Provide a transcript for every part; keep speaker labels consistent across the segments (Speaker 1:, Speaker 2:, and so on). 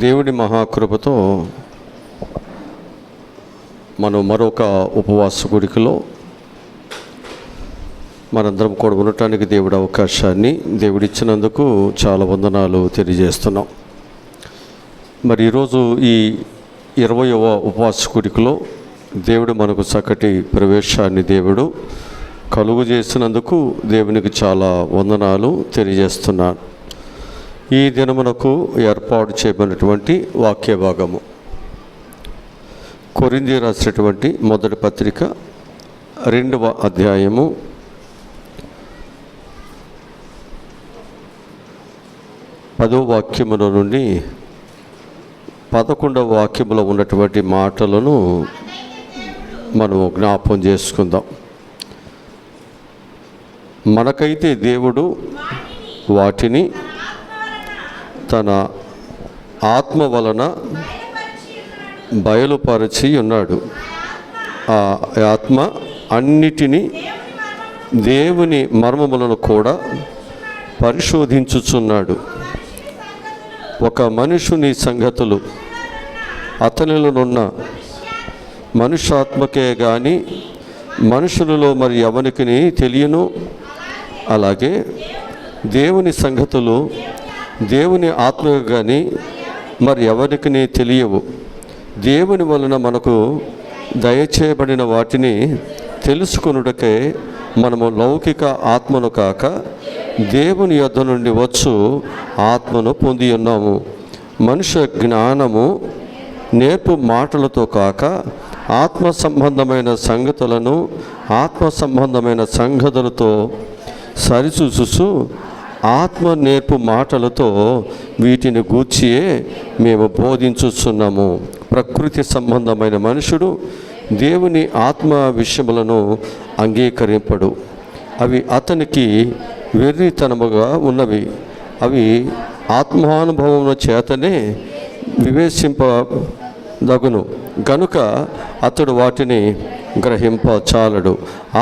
Speaker 1: దేవుడి మహాకృపతో మనం మరొక ఉపవాస గుడికలో మనందరం కూడా ఉండటానికి దేవుడి అవకాశాన్ని దేవుడిచ్చినందుకు చాలా వందనాలు తెలియజేస్తున్నాం. మరి ఈరోజు ఈ 20వ ఉపవాస గుడికలో దేవుడు మనకు చక్కటి ప్రవేశాన్ని దేవుడు కలుగు చేసినందుకు దేవునికి చాలా వందనాలు తెలియజేస్తున్నాను. ఈ దినమునకు ఏర్పాటు చేయబడినటువంటి వాక్య భాగము కొరింథీ రాసినటువంటి మొదటి పత్రిక 2వ అధ్యాయము 10వ వాక్యముల నుండి 11వ వాక్యములో ఉన్నటువంటి మాటలను మనం జ్ఞాపం చేసుకుందాం. మనకైతే దేవుడు వాటిని తన ఆత్మ వలన బయలుపరచి ఉన్నాడు. ఆ ఆత్మ అన్నిటినీ దేవుని మర్మములను కూడా పరిశోధించుచున్నాడు. ఒక మనుషుని సంగతులు అతనిలోనున్న మనుష్యాత్మకే గాని మనుషులలో మరి ఎవరికి తెలియను. అలాగే దేవుని సంగతులు దేవుని ఆత్మకు కానీ మరి ఎవరికి తెలియవు. దేవుని వలన మనకు దయచేయబడిన వాటిని తెలుసుకొనుటకే మనము లౌకిక ఆత్మను కాక దేవుని యొద్ద నుండి వచ్చు ఆత్మను పొంది ఉన్నాము. మనుష్య జ్ఞానము నేర్పు మాటలతో కాక ఆత్మ సంబంధమైన సంగతులను ఆత్మ సంబంధమైన సంగతులతో సరిచూసు ఆత్మ నేర్పు మాటలతో వీటిని గూర్చియే మేము బోధించుచున్నాము. ప్రకృతి సంబంధమైన మనుషుడు దేవుని ఆత్మ విషయములను అంగీకరింపడు. అవి అతనికి వెర్రితనముగా ఉన్నవి. అవి ఆత్మానుభవముల చేతనే వివేచింపదగును గనుక అతడు వాటిని గ్రహింపచాలడు.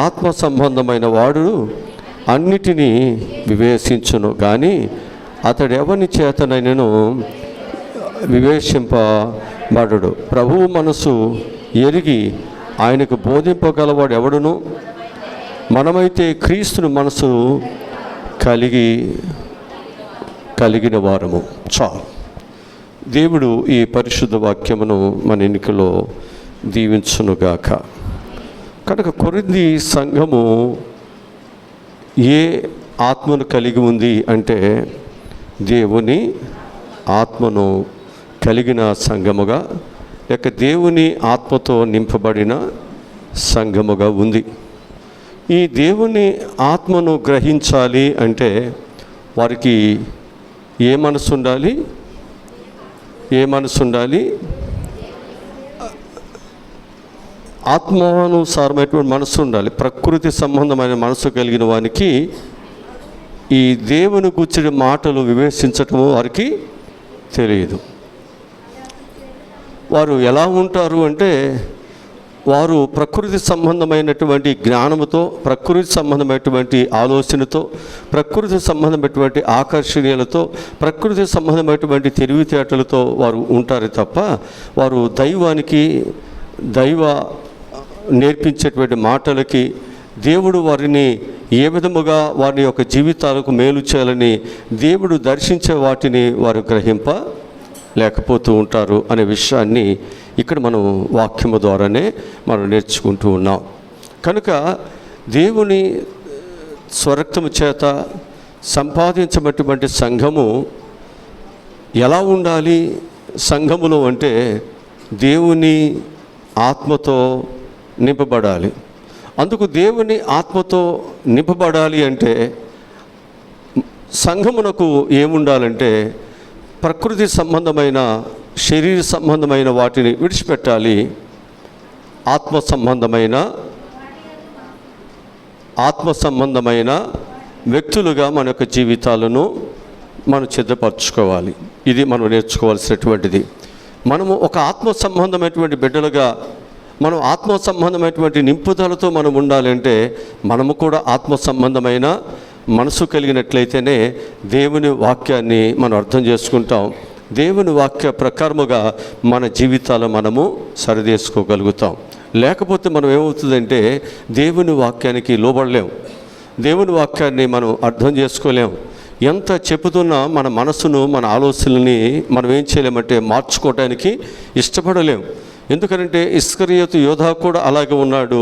Speaker 1: ఆత్మ సంబంధమైన వాడు అన్నిటినీ వివేచించును కానీ అతడెవని చేతనైనను వివేచింపబడడు. ప్రభువు మనసు ఎరిగి ఆయనకు బోధింపగలవాడు ఎవడును? మనమైతే క్రీస్తుని మనసు కలిగిన వారము. చాలు. దేవుడు ఈ పరిశుద్ధ వాక్యమును మన ఎన్నికలో దీవించునుగాక. కనుక కొరింథీ సంఘము ఏ ఆత్మను కలిగి ఉంది అంటే దేవుని ఆత్మను కలిగిన సంఘముగా లేక దేవుని ఆత్మతో నింపబడిన సంఘముగా ఉంది. ఈ దేవుని ఆత్మను గ్రహించాలి అంటే వారికి ఏ మనసు ఉండాలి? ఆత్మానుసారమైనటువంటి మనసు ఉండాలి. ప్రకృతి సంబంధమైన మనసు కలిగిన వారికి ఈ దేవుని గుర్చిన మాటలు వివేచించటము వారికి తెలియదు. వారు ఎలా ఉంటారు అంటే వారు ప్రకృతి సంబంధమైనటువంటి జ్ఞానముతో, ప్రకృతి సంబంధమైనటువంటి ఆలోచనతో, ప్రకృతి సంబంధమైనటువంటి ఆకర్షణీయాలతో, ప్రకృతి సంబంధమైనటువంటి తెలివితేటలతో వారు ఉంటారు తప్ప వారు దైవ నేర్పించేటువంటి మాటలకి దేవుడు వారిని ఏ విధముగా వారి యొక్క జీవితాలకు మేలు చేయాలని దేవుడు దర్శించే వాటిని వారు గ్రహింపలేకపోతూ ఉంటారు అనే విషయాన్ని ఇక్కడ మనం వాక్యము ద్వారానే మనం నేర్చుకుంటూ ఉన్నాం. కనుక దేవుని స్వరక్తము చేత సంపాదించబడినటువంటి సంఘము ఎలా ఉండాలి? సంఘములో అంటే దేవుని ఆత్మతో నింపబడాలి. అందుకు దేవుని ఆత్మతో నింపబడాలి అంటే సంఘమునకు ఏముండాలంటే ప్రకృతి సంబంధమైన శరీర సంబంధమైన వాటిని విడిచిపెట్టాలి. ఆత్మ సంబంధమైన వ్యక్తులుగా మన యొక్క జీవితాలను మనం సిద్ధపరచుకోవాలి. ఇది మనం నేర్చుకోవాల్సినటువంటిది. మనము ఒక ఆత్మ సంబంధమైనటువంటి బిడ్డలుగా మనం ఆత్మ సంబంధమైనటువంటి నింపుదలతో మనం ఉండాలంటే మనము కూడా ఆత్మ సంబంధమైన మనసు కలిగినట్లయితేనే దేవుని వాక్యాన్ని మనం అర్థం చేసుకుంటాం. దేవుని వాక్య ప్రకారముగా మన జీవితాలు మనము సరిదేసుకోగలుగుతాం. లేకపోతే మనం ఏమవుతుందంటే దేవుని వాక్యానికి లోబడలేం, దేవుని వాక్యాన్ని మనం అర్థం చేసుకోలేం. ఎంత చెబుతున్నా మన మనసును, మన ఆలోచనల్ని మనం ఏం చేయలేమంటే మార్చుకోవడానికి ఇష్టపడలేం. ఎందుకంటే ఇస్కరియోతు యోధా కూడా అలాగే ఉన్నాడు.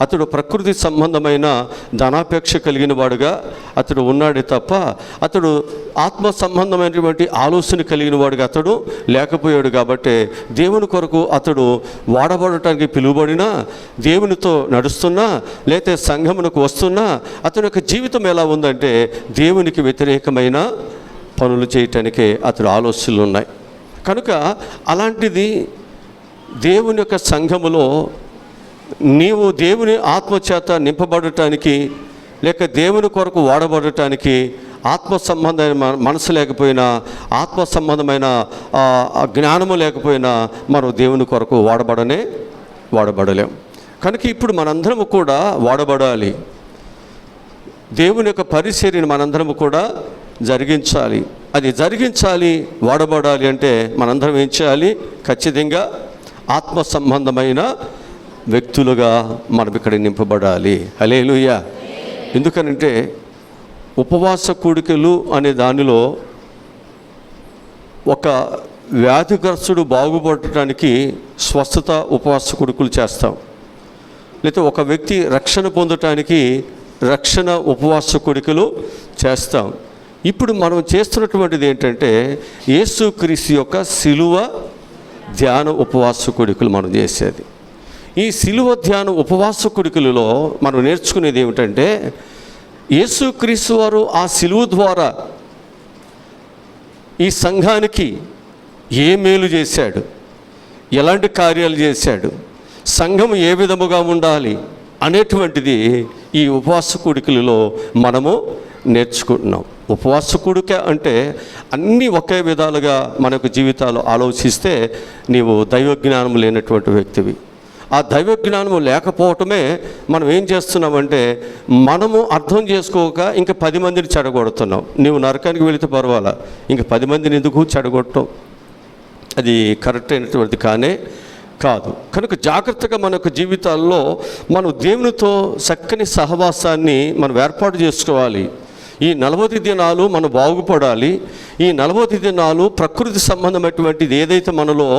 Speaker 1: అతడు ప్రకృతి సంబంధమైన ధనాపేక్ష కలిగిన వాడుగా అతడు ఉన్నాడే తప్ప అతడు ఆత్మ సంబంధమైనటువంటి ఆలోచన కలిగిన వాడుగా అతడు లేకపోయాడు. కాబట్టి దేవుని కొరకు అతడు వాడబడటానికి పిలువబడినా, దేవునితో నడుస్తున్నా, లేకపోతే సంఘమునకు వస్తున్నా అతని యొక్క జీవితం ఎలా ఉందంటే దేవునికి వ్యతిరేకమైన పనులు చేయటానికే అతడు ఆలోచనలు ఉన్నాయి. కనుక అలాంటిది దేవుని యొక్క సంఘములో నీవు దేవుని ఆత్మచేత నింపబడటానికి, లేక దేవుని కొరకు వాడబడటానికి ఆత్మ సంబంధమైన మనసు లేకపోయినా, ఆత్మ సంబంధమైన జ్ఞానము లేకపోయినా మనం దేవుని కొరకు వాడబడలేం. కనుక ఇప్పుడు మనందరము కూడా వాడబడాలి. దేవుని యొక్క పరిచర్యను మనందరము కూడా జరిగించాలి. అది జరిగించాలి, వాడబడాలి అంటే మనందరం ఏం చేయాలి? ఖచ్చితంగా ఆత్మ సంబంధమైన వ్యక్తులుగా మనం ఇక్కడ నింపబడాలి. హల్లెలూయా. ఎందుకనంటే ఉపవాస కూడికలు అనే దానిలో ఒక వ్యాధిగ్రస్తుడు బాగుపడటానికి స్వస్థత ఉపవాస కూడికలు చేస్తాం, లేకపోతే ఒక వ్యక్తి రక్షణ పొందటానికి రక్షణ ఉపవాస కూడికలు చేస్తాం. ఇప్పుడు మనం చేస్తున్నటువంటిది ఏంటంటే యేసుక్రీస్తు యొక్క సిలువ ధ్యాన ఉపవాస కూడికలు మనం చేసేది. ఈ సిలువ ధ్యాన ఉపవాస కూడికలలో మనం నేర్చుకునేది ఏమిటంటే యేసుక్రీస్తు వారు ఆ సిలువ ద్వారా ఈ సంఘానికి ఏ మేలు చేశాడు, ఎలాంటి కార్యాలు చేశాడు, సంఘం ఏ విధముగా ఉండాలి అనేటువంటిది ఈ ఉపవాస కూడికలలో మనము నేర్చుకుంటున్నాం. ఉపవాస కూడిక అంటే అన్నీ ఒకే విధాలుగా మనకు జీవితాలు ఆలోచిస్తే నీవు దైవజ్ఞానం లేనటువంటి వ్యక్తివి. ఆ దైవజ్ఞానము లేకపోవటమే మనం ఏం చేస్తున్నామంటే మనము అర్థం చేసుకోక ఇంకా 10 మందిని చెడగొడుతున్నాం. నీవు నరకానికి వెళితే పర్వాలా, ఇంకా 10 మందిని ఎందుకు చెడగొట్టడం? అది కరెక్ట్ అయినటువంటిది కాదు. కనుక జాగ్రత్తగా మన యొక్క జీవితాల్లో మనం దేవునితో చక్కని సహవాసాన్ని మనం ఏర్పాటు చేసుకోవాలి. ఈ 40 దినాలు మనం బాగుపడాలి. ఈ 40 దినాలు ప్రకృతి సంబంధమైనటువంటిది ఏదైతే మనలో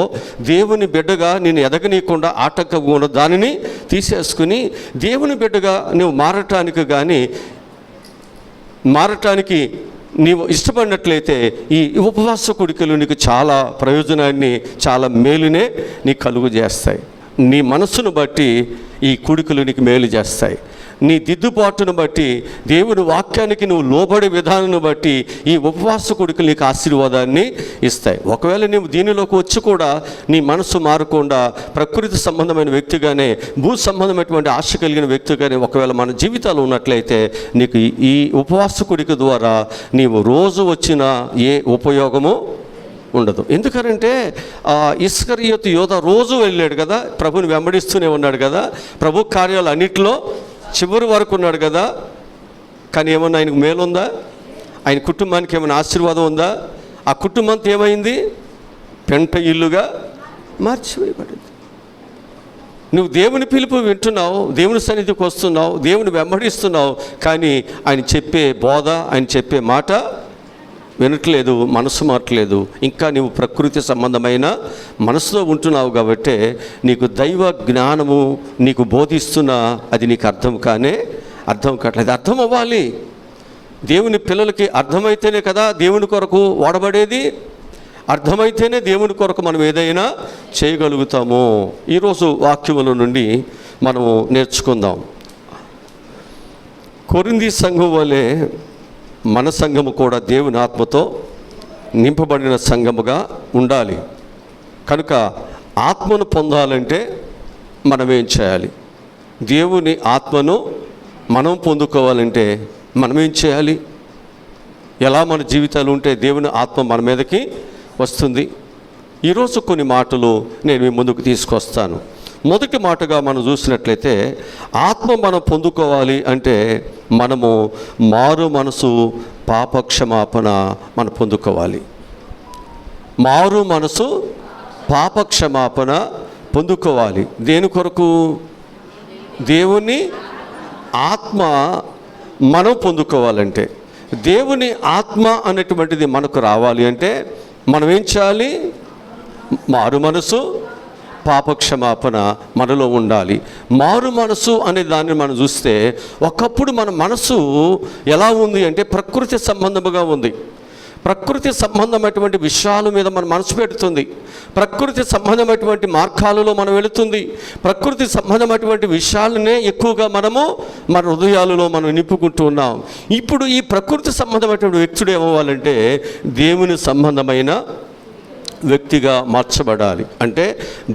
Speaker 1: దేవుని బిడ్డగా నేను ఎదగనీయకుండా ఆటంకంగా ఉన్న దానిని తీసేసుకుని దేవుని బిడ్డగా నువ్వు మారటానికి నీవు ఇష్టపడినట్లయితే ఈ ఉపవాస కూడికలు నీకు చాలా ప్రయోజనాన్ని, చాలా మేలునే నీకు కలుగు చేస్తాయి. నీ మనస్సును బట్టి ఈ కూడికలు నీకు మేలు చేస్తాయి. నీ దిద్దుబాటును బట్టి, దేవుని వాక్యానికి నువ్వు లోబడే విధానాన్ని బట్టి ఈ ఉపవాస కూడికలు నీకు ఆశీర్వాదాన్ని ఇస్తాయి. ఒకవేళ నీవు దీనిలోకి వచ్చి కూడా నీ మనసు మారకుండా ప్రకృతి సంబంధమైన వ్యక్తిగానే, భూ సంబంధమైనటువంటి ఆశ కలిగిన వ్యక్తిగానే ఒకవేళ మన జీవితాలు ఉన్నట్లయితే నీకు ఈ ఉపవాస కూడిక ద్వారా నీవు రోజు వచ్చిన ఏ ఉపయోగము ఉండదు. ఎందుకంటే ఇస్కరియోతు యోధా రోజు వెళ్ళాడు కదా, ప్రభుని వెంబడిస్తూనే ఉన్నాడు కదా, ప్రభు కార్యాలు అన్నిటిలో చివరి వరకు ఉన్నాడు కదా. కానీ ఏమన్నా ఆయనకు మేలుందా? ఆయన కుటుంబానికి ఏమైనా ఆశీర్వాదం ఉందా? ఆ కుటుంబంతో ఏమైంది? పెంట ఇల్లుగా మార్చివేయబడింది. నువ్వు దేవుని పిలుపు వింటున్నావు, దేవుని సన్నిధికి వస్తున్నావు, దేవుని వెంబడిస్తున్నావు, కానీ ఆయన చెప్పే బోధ, ఆయన చెప్పే మాట వినట్లేదు, మనసు మారట్లేదు. ఇంకా నీవు ప్రకృతి సంబంధమైన మనసులో ఉంటున్నావు. కాబట్టి నీకు దైవ జ్ఞానము నీకు బోధిస్తున్నా అది నీకు అర్థం కావట్లేదు. అర్థం అవ్వాలి. దేవుని పిల్లలకి అర్థమైతేనే కదా దేవుని కొరకు వాడబడేది. అర్థమైతేనే దేవుని కొరకు మనం ఏదైనా చేయగలుగుతాము. ఈరోజు వాక్యముల నుండి మనము నేర్చుకుందాం. కొరింథీ సంఘం వలె మన సంఘము కూడా దేవుని ఆత్మతో నింపబడిన సంఘముగా ఉండాలి. కనుక ఆత్మను పొందాలంటే మనం ఏం చేయాలి? దేవుని ఆత్మను మనం పొందుకోవాలంటే మనం ఏం చేయాలి? ఎలా మన జీవితాలు ఉంటే దేవుని ఆత్మ మన మీదకి వస్తుంది? ఈరోజు కొన్ని మాటలు నేను మీ ముందుకు తీసుకొస్తాను. మొదటి మాటగా మనం చూసినట్లయితే ఆత్మ మనం పొందుకోవాలి అంటే మనము మారు మనసు, పాపక్షమాపణ మనం పొందుకోవాలి. మారు మనసు పాప క్షమాపణ పొందుకోవాలి. దేని కొరకు? దేవుని ఆత్మ మనం పొందుకోవాలంటే, దేవుని ఆత్మ అనేటువంటిది మనకు రావాలి అంటే మనం ఏం చేయాలి? మారు మనసు పాప క్షమాపణ మనలో ఉండాలి. మారు మనసు అనే దాన్ని మనం చూస్తే, ఒకప్పుడు మన మనసు ఎలా ఉంది అంటే ప్రకృతి సంబంధముగా ఉంది. ప్రకృతి సంబంధమైనటువంటి విషయాల మీద మన మనసు పెడుతుంది. ప్రకృతి సంబంధమైనటువంటి మార్గాలలో మనం వెళుతుంది. ప్రకృతి సంబంధమైనటువంటి విషయాలనే ఎక్కువగా మనము మన హృదయాలలో మనం నింపుకుంటూ ఉన్నాం. ఇప్పుడు ఈ ప్రకృతి సంబంధమైనటువంటి వ్యక్తుడు ఏమవ్వాలంటే దేవుని సంబంధమైన వ్యక్తిగా మార్చబడాలి. అంటే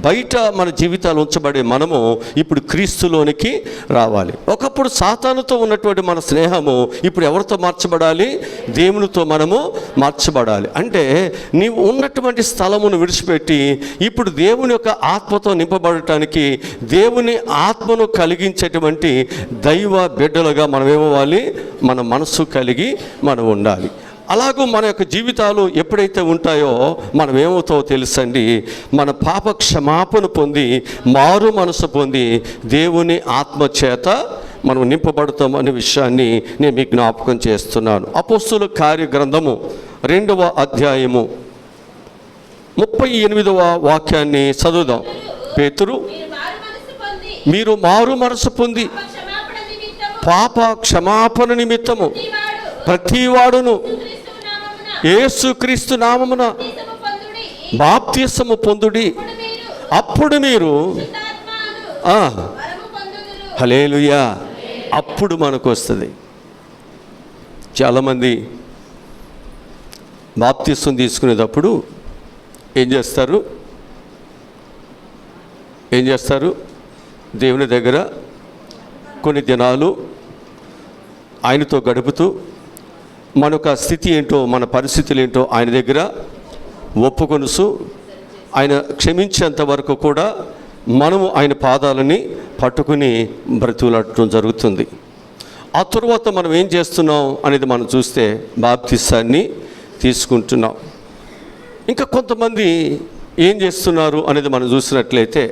Speaker 1: బయట మన జీవితాలు ఉంచబడే మనము ఇప్పుడు క్రీస్తులోనికి రావాలి. ఒకప్పుడు సాతానుతో ఉన్నటువంటి మన స్నేహము ఇప్పుడు ఎవరితో మార్చబడాలి? దేవునితో మనము మార్చబడాలి. అంటే నీవు ఉన్నటువంటి స్థలమును విడిచిపెట్టి ఇప్పుడు దేవుని యొక్క ఆత్మతో నింపబడటానికి, దేవుని ఆత్మను కలిగించేటువంటి దైవ బిడ్డలుగా మనం ఏమవ్వాలి? మన మనస్సు కలిగి మనం ఉండాలి. అలాగూ మన యొక్క జీవితాలు ఎప్పుడైతే ఉంటాయో మనం ఏమవుతావో తెలుసండి, మన పాప క్షమాపణ పొంది మారు మనసు పొంది దేవుని ఆత్మ చేత మనం నింపబడతాం అనే విషయాన్ని నేను మీకు జ్ఞాపకం చేస్తున్నాను. అపోస్తుల కార్య గ్రంథము 2వ అధ్యాయము 38వ వాక్యాన్ని చదువుదాం. పేతురు, మీరు మారు మనసు పొంది పాప క్షమాపణ నిమిత్తము ప్రతివాడును యేసుక్రీస్తు నామమున బాప్తిసము పొందుడి, అప్పుడు మీరు హల్లెలూయా, అప్పుడు మనకు వస్తుంది. చాలామంది బాప్తిసం తీసుకునేటప్పుడు ఏం చేస్తారు? దేవుని దగ్గర కొన్ని దినాలు ఆయనతో గడుపుతూ మన యొక్క స్థితి ఏంటో, మన పరిస్థితులు ఏంటో ఆయన దగ్గర ఒప్పుకొనుసు, ఆయన క్షమించేంత వరకు కూడా మనము ఆయన పాదాలని పట్టుకుని బ్రతుకులాడటం జరుగుతుంది. ఆ తరువాత మనం ఏం చేస్తున్నాం అనేది మనం చూస్తే బాప్తిసాన్ని తీసుకుంటున్నాం. ఇంకా కొంతమంది ఏం చేస్తున్నారు అనేది మనం చూసినట్లయితే,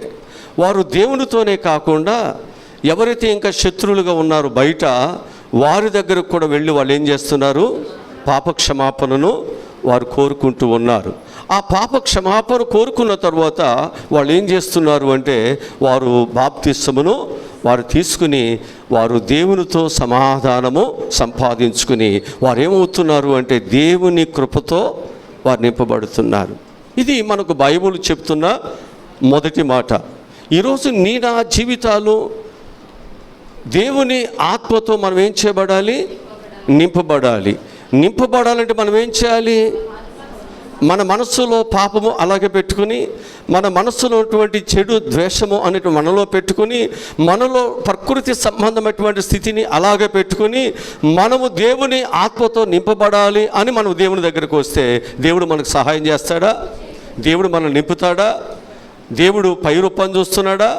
Speaker 1: వారు దేవునితోనే కాకుండా ఎవరైతే ఇంకా శత్రువులుగా ఉన్నారో బయట వారి దగ్గరకు కూడా వెళ్ళి వాళ్ళు ఏం చేస్తున్నారు? పాప క్షమాపణను వారు కోరుకుంటూ ఉన్నారు. ఆ పాప క్షమాపణ కోరుకున్న తర్వాత వాళ్ళు ఏం చేస్తున్నారు అంటే, వారు బాప్తిసమును వారు తీసుకుని వారు దేవునితో సమాధానము సంపాదించుకుని వారు ఏమవుతున్నారు అంటే దేవుని కృపతో వారు నింపబడుతున్నారు. ఇది మనకు బైబిల్ చెప్తున్న మొదటి మాట. ఈరోజు నా జీవితాలు దేవుని ఆత్మతో మనం ఏం చేయబడాలి? నింపబడాలి. నింపబడాలంటే మనం ఏం చేయాలి? మన మనస్సులో పాపము అలాగే పెట్టుకుని, మన మనస్సులో ఉన్నటువంటి చెడు ద్వేషము అనేటువంటి మనలో పెట్టుకుని, మనలో ప్రకృతి సంబంధమైనటువంటి స్థితిని అలాగే పెట్టుకుని మనము దేవుని ఆత్మతో నింపబడాలి అని మనం దేవుని దగ్గరకు వస్తే దేవుడు మనకు సహాయం చేస్తాడా? దేవుడు మనల్ని నింపుతాడా? దేవుడు పై రూపం చూస్తున్నాడా?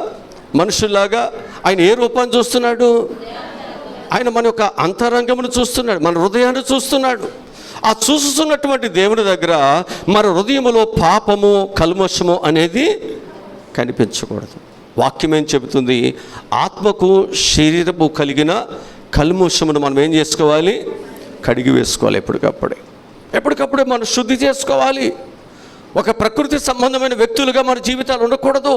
Speaker 1: మనుషుల్లాగా ఆయన ఏ రూపాన్ని చూస్తున్నాడు? ఆయన మన యొక్క అంతరంగమును చూస్తున్నాడు, మన హృదయాన్ని చూస్తున్నాడు. ఆ చూస్తున్నటువంటి దేవుని దగ్గర మన హృదయములో పాపము కల్మషము అనేది కనిపించకూడదు. వాక్యం ఏం చెబుతుంది? ఆత్మకు శరీరము కలిగిన కల్మషమును మనం ఏం చేసుకోవాలి? కడిగి వేసుకోవాలి. ఎప్పటికప్పుడే మనం శుద్ధి చేసుకోవాలి. ఒక ప్రకృతి సంబంధమైన వ్యక్తులుగా మన జీవితాలు ఉండకూడదు.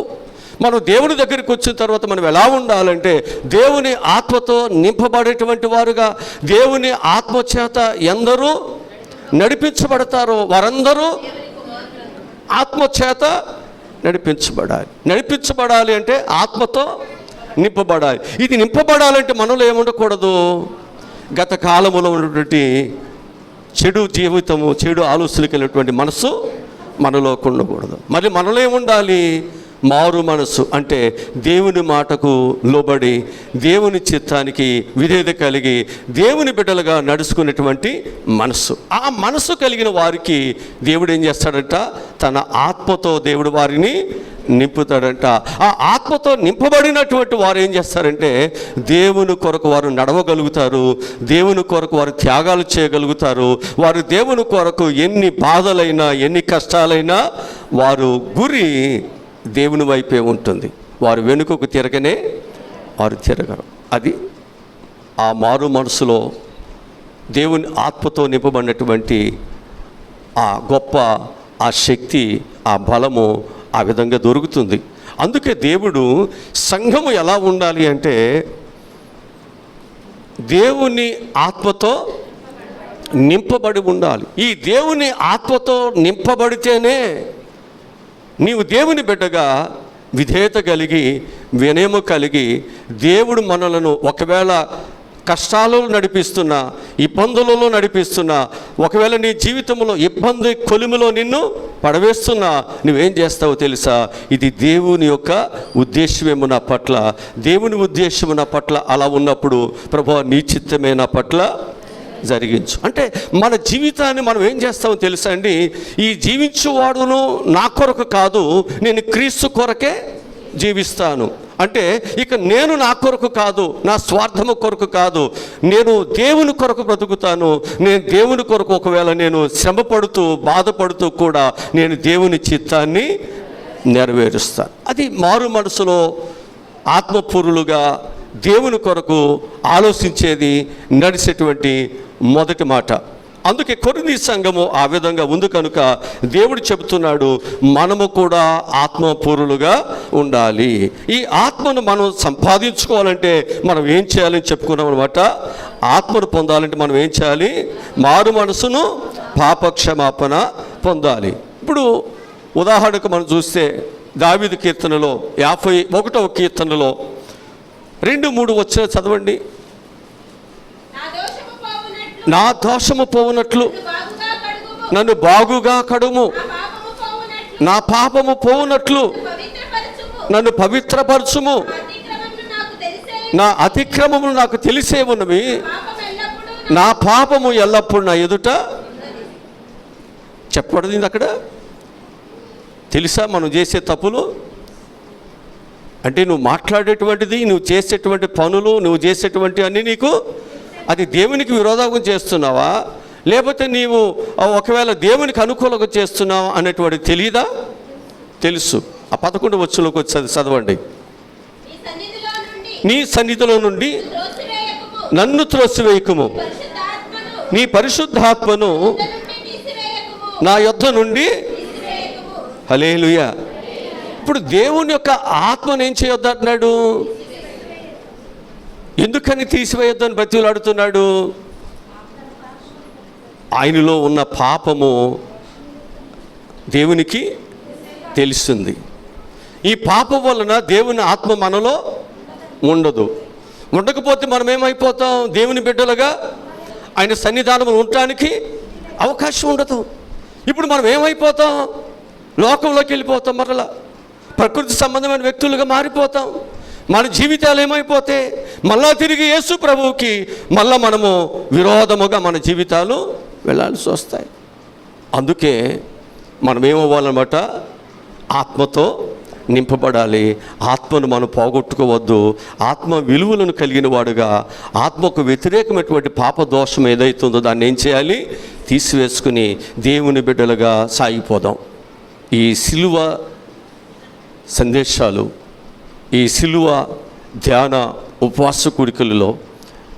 Speaker 1: మనం దేవుని దగ్గరికి వచ్చిన తర్వాత మనం ఎలా ఉండాలంటే, దేవుని ఆత్మతో నింపబడేటువంటి వారుగా, దేవుని ఆత్మ చేత ఎందరూ నడిపించబడతారో వారందరూ ఆత్మ చేత నడిపించబడాలి అంటే ఆత్మతో నింపబడాలి. ఇది నింపబడాలంటే మనలో ఏముండకూడదు? గత కాలంలో ఉన్నటువంటి చెడు జీవితము, చెడు ఆలోచనలు కలిగినటువంటి మనసు మనలో ఉండకూడదు. మరి మనలో ఏముండాలి? మారు మనసు అంటే దేవుని మాటకు లోబడి దేవుని చిత్తానికి విధేయత కలిగి దేవుని బిడ్డలుగా నడుచుకునేటువంటి మనసు. ఆ మనసు కలిగిన వారికి దేవుడు ఏం చేస్తాడంట? తన ఆత్మతో దేవుడు వారిని నింపుతాడంట. ఆ ఆత్మతో నింపబడినటువంటి వారు ఏం చేస్తారంటే దేవుని కొరకు వారు నడవగలుగుతారు, దేవుని కొరకు వారు త్యాగాలు చేయగలుగుతారు. వారు దేవుని కొరకు ఎన్ని బాధలైనా ఎన్ని కష్టాలైనా వారు గురి దేవుని వైపే ఉంటుంది. వారు వెనుకకు తిరగనే వారు తిరగరు. అది ఆ మారు మనసులో దేవుని ఆత్మతో నింపబడినటువంటి ఆ గొప్ప ఆ శక్తి, ఆ బలము ఆ విధంగా దొరుకుతుంది. అందుకే దేవుడు సంఘము ఎలా ఉండాలి అంటే దేవుని ఆత్మతో నింపబడి ఉండాలి. ఈ దేవుని ఆత్మతో నింపబడితేనే నీవు దేవుని బిడ్డగా విధేయత కలిగి వినయము కలిగి దేవుడు మనలను ఒకవేళ కష్టాలలో నడిపిస్తున్నా, ఇబ్బందులలో నడిపిస్తున్నా, ఒకవేళ నీ జీవితంలో ఇబ్బంది కొలిమిలో నిన్ను పడవేస్తున్నా నువ్వేం చేస్తావో తెలుసా? ఇది దేవుని యొక్క ఉద్దేశమేమో నా పట్ల, దేవుని ఉద్దేశము నా పట్ల అలా ఉన్నప్పుడు ప్రభువా నీ చిత్తమే నా పట్ల జరిగించు అంటే మన జీవితాన్ని మనం ఏం చేస్తామో తెలుసా అండి? ఈ జీవించువాడును నా కొరకు కాదు, నేను క్రీస్తు కొరకే జీవిస్తాను అంటే ఇక నేను నా కొరకు కాదు, నా స్వార్థము కొరకు కాదు, నేను దేవుని కొరకు బ్రతుకుతాను. నేను దేవుని కొరకు ఒకవేళ నేను శ్రమపడుతూ బాధపడుతూ కూడా నేను దేవుని చిత్తాన్ని నెరవేరుస్తాను. అది మారు మనసులో ఆత్మపూర్వులుగా దేవుని కొరకు ఆలోచించేది, నడిచేటువంటి మొదటి మాట. అందుకే కొరింథీ సంఘము ఆ విధంగా ఉంది కనుక దేవుడు చెబుతున్నాడు మనము కూడా ఆత్మపూర్వులుగా ఉండాలి. ఈ ఆత్మను మనం సంపాదించుకోవాలంటే మనం ఏం చేయాలని చెప్పుకున్నాం అనమాట. ఆత్మను పొందాలంటే మనం ఏం చేయాలి? మారు మనసును పాపక్షమాపణ పొందాలి. ఇప్పుడు ఉదాహరణకు మనం చూస్తే దావీదు కీర్తనలో 51వ కీర్తనలో 2-3 వచ్చిన చదవండి. నా దోషము పోవునట్లు నన్ను బాగుగా కడుము, నా పాపము పోవునట్లు నన్ను పవిత్రపరచుము, నా అతిక్రమములు నాకు తెలిసే ఉన్నవి, నా పాపము ఎల్లప్పుడు నా ఎదుట చెప్పబడింది. అక్కడ తెలుసా మనం చేసే తప్పులు అంటే నువ్వు మాట్లాడేటువంటిది, నువ్వు చేసేటువంటి పనులు, నువ్వు చేసేటువంటి అన్నీ నీకు అది దేవునికి విరోధంగా చేస్తున్నావా లేకపోతే నీవు ఒకవేళ దేవునికి అనుకూలంగా చేస్తున్నావా అనేటువంటి తెలియదా? తెలుసు. ఆ 11 వచనంలోకి వచ్చి చదవండి. నీ సన్నిధిలో నుండి నన్ను త్రోసివేయకుము, నీ పరిశుద్ధాత్మను నా యొద్ద నుండి. హల్లెలూయా. ఇప్పుడు దేవుని యొక్క ఆత్మను ఏం చేయొద్దు అంటున్నాడు? ఎందుకని తీసివేయొద్దని బతిలాడుతున్నాడు? ఆయనలో ఉన్న పాపము దేవునికి తెలుస్తుంది. ఈ పాపం వలన దేవుని ఆత్మ మనలో ఉండదు. ఉండకపోతే మనం ఏమైపోతాం? దేవుని బిడ్డలుగా ఆయన సన్నిధానం ఉండటానికి అవకాశం ఉండదు. ఇప్పుడు మనం ఏమైపోతాం? లోకంలోకి వెళ్ళిపోతాం, మరలా ప్రకృతి సంబంధమైన వ్యక్తులుగా మారిపోతాం. మన జీవితాలు ఏమైపోతే మళ్ళా తిరిగి యేసు ప్రభువుకి మళ్ళా మనము విరోధముగా మన జీవితాలు వెళ్ళాల్సి వస్తాయి. అందుకే మనం ఏమవ్వాలన్నమాట? ఆత్మతో నింపబడాలి. ఆత్మను మనం పోగొట్టుకోవద్దు. ఆత్మ విలువలను కలిగిన వాడుగా ఆత్మకు వ్యతిరేకమైనటువంటి పాప దోషం ఏదైతుందో దాన్ని ఏం చేయాలి? తీసివేసుకుని దేవుని బిడ్డలుగా సాగిపోదాం. ఈ సిలువ సందేశాలు, ఈ సిలువ ధ్యాన ఉపవాస కూడికలలో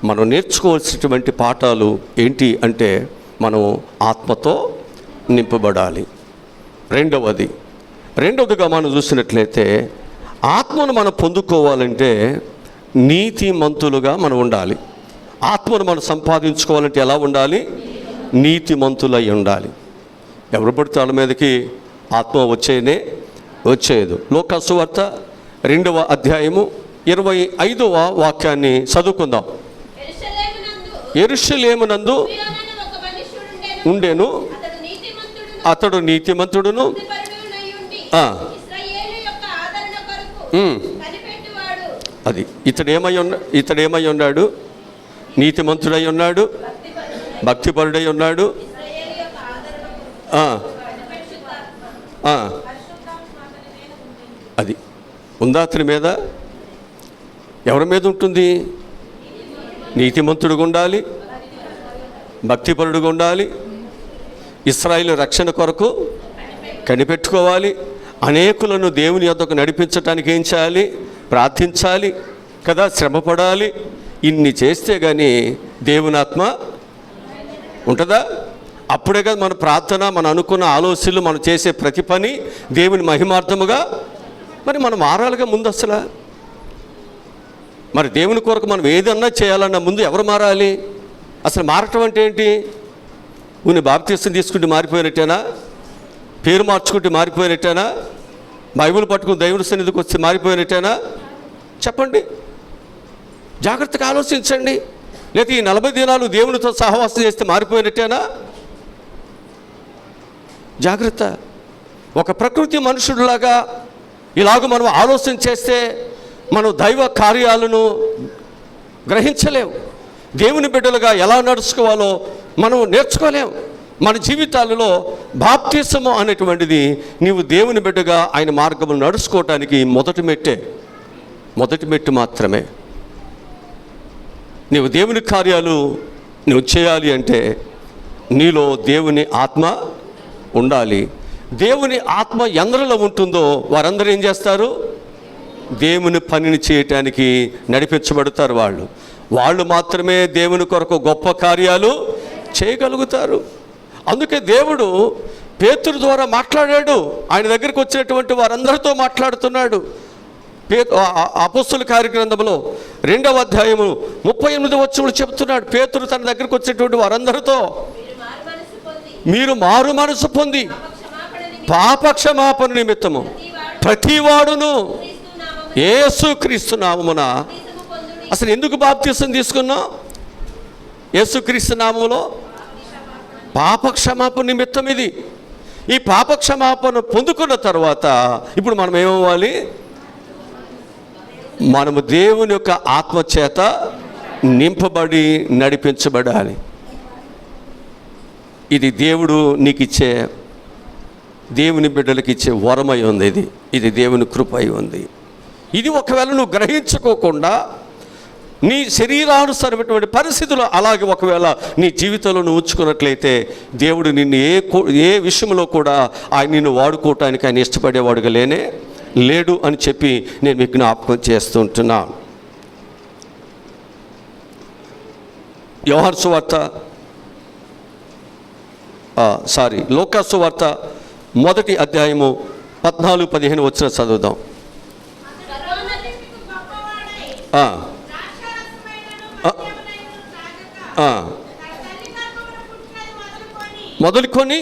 Speaker 1: మనం నేర్చుకోవాల్సినటువంటి పాఠాలు ఏంటి అంటే మనం ఆత్మతో నింపబడాలి. రెండవదిగా మనం చూసినట్లయితే ఆత్మను మనం పొందుకోవాలంటే నీతిమంతులుగా మనం ఉండాలి. ఆత్మను మనం సంపాదించుకోవాలంటే ఎలా ఉండాలి? నీతిమంతులై ఉండాలి. ఎవరు పడితే వాళ్ళ మీదకి ఆత్మ వచ్చేది. లూకా సువార్త 2వ అధ్యాయము 25వ వాక్యాన్ని చదువుకుందాం. యెరూషలేమునందు ఉండెను, అతడు నీతిమంతుడును. అది ఇతడేమై ఉన్నాడు? నీతిమంతుడై ఉన్నాడు, భక్తిపరుడై ఉన్నాడు, అది ఉందా అతని మీద? ఎవరి మీద ఉంటుంది? నీతిమంతుడుగా ఉండాలి, భక్తిపరుడుగా ఉండాలి, ఇశ్రాయేలు రక్షణ కొరకు కనిపెట్టుకోవాలి, అనేకులను దేవుని యొద్దకు నడిపించడానికి ఏం చేయాలి? ప్రార్థించాలి కదా, శ్రమపడాలి. ఇన్ని చేస్తే కానీ దేవుని ఆత్మ ఉంటుందా? అప్పుడే కదా మన ప్రార్థన, మన అనుకున్న ఆలోచనలు, మనం చేసే ప్రతి పని దేవుని మహిమార్థముగా. మరి మనం మారాలిగా ముందు అసలు. మరి దేవుని కొరకు మనం ఏదన్నా చేయాలన్నా ముందు ఎవరు మారాలి? అసలు మారటం అంటే ఏంటి? నువ్వు బాప్తిసం తీసుకుంటే మారిపోయినట్టేనా? పేరు మార్చుకుంటే మారిపోయినట్టేనా? బైబిల్ పట్టుకుని దేవుని సన్నిధికి వచ్చి మారిపోయినట్టేనా? చెప్పండి, జాగ్రత్తగా ఆలోచించండి. లేదా ఈ 40 దినాలు దేవునితో సహవాసం చేస్తే మారిపోయినట్టేనా? జాగ్రత్త. ఒక ప్రకృతి మనుషుడిలాగా ఇలాగ మనం ఆలోచన చేస్తే మనం దైవ కార్యాలను గ్రహించలేం. దేవుని బిడ్డలుగా ఎలా నడుచుకోవాలో మనం నేర్చుకోలేం. మన జీవితాలలో బాప్తిసము అనేటువంటిది నీవు దేవుని బిడ్డగా ఆయన మార్గములు నడుచుకోవటానికి మొదటి మెట్టు మాత్రమే. నీవు దేవుని కార్యాలు నువ్వు చేయాలి అంటే నీలో దేవుని ఆత్మ ఉండాలి. దేవుని ఆత్మ ఎందరిలో ఉంటుందో వారందరూ ఏం చేస్తారు? దేవుని పనిని చేయటానికి నడిపించబడతారు. వాళ్ళు మాత్రమే దేవుని కొరకు గొప్ప కార్యాలు చేయగలుగుతారు. అందుకే దేవుడు పేతురు ద్వారా మాట్లాడాడు. ఆయన దగ్గరికి వచ్చినటువంటి వారందరితో మాట్లాడుతున్నాడు. అపోస్తలుల కార్యగ్రంథంలో 2వ అధ్యాయము 38వ వచనంలో చెప్తున్నాడు. పేతురు తన దగ్గరికి వచ్చినటువంటి వారందరితో మీరు మారు మనసు పొంది పాపక్షమాపణ నిమిత్తము ప్రతివాడును యేసుక్రీస్తు నామమున. అసలు ఎందుకు బాప్తిసం తీసుకున్నావు? యేసుక్రీస్తు నామములో పాపక్షమాపణ నిమిత్తం. ఇది ఈ పాపక్షమాపణ పొందుకున్న తర్వాత ఇప్పుడు మనం ఏమవ్వాలి? మనము దేవుని యొక్క ఆత్మచేత నింపబడి నడిపించబడాలి. ఇది దేవుడు నీకు ఇచ్చే, దేవుని బిడ్డలకు ఇచ్చే వరమై ఉంది. ఇది దేవుని కృప అయి ఉంది. ఇది ఒకవేళ నువ్వు గ్రహించుకోకుండా నీ శరీరానుసారమైనటువంటి పరిస్థితులు అలాగే ఒకవేళ నీ జీవితంలో నువ్వు ఉంచుకున్నట్లయితే దేవుడు నిన్ను ఏ విషయంలో కూడా ఆయన నిన్ను వాడుకోవటానికి ఆయన ఇష్టపడేవాడుగా లేడు అని చెప్పి నేను మీకు జ్ఞాపకం చేస్తుంటున్నాను. యోహాను సువార్త లూకా సువార్త 1వ అధ్యాయము 14-15 వచ్చిన చదువుదాం. మొదలుకొని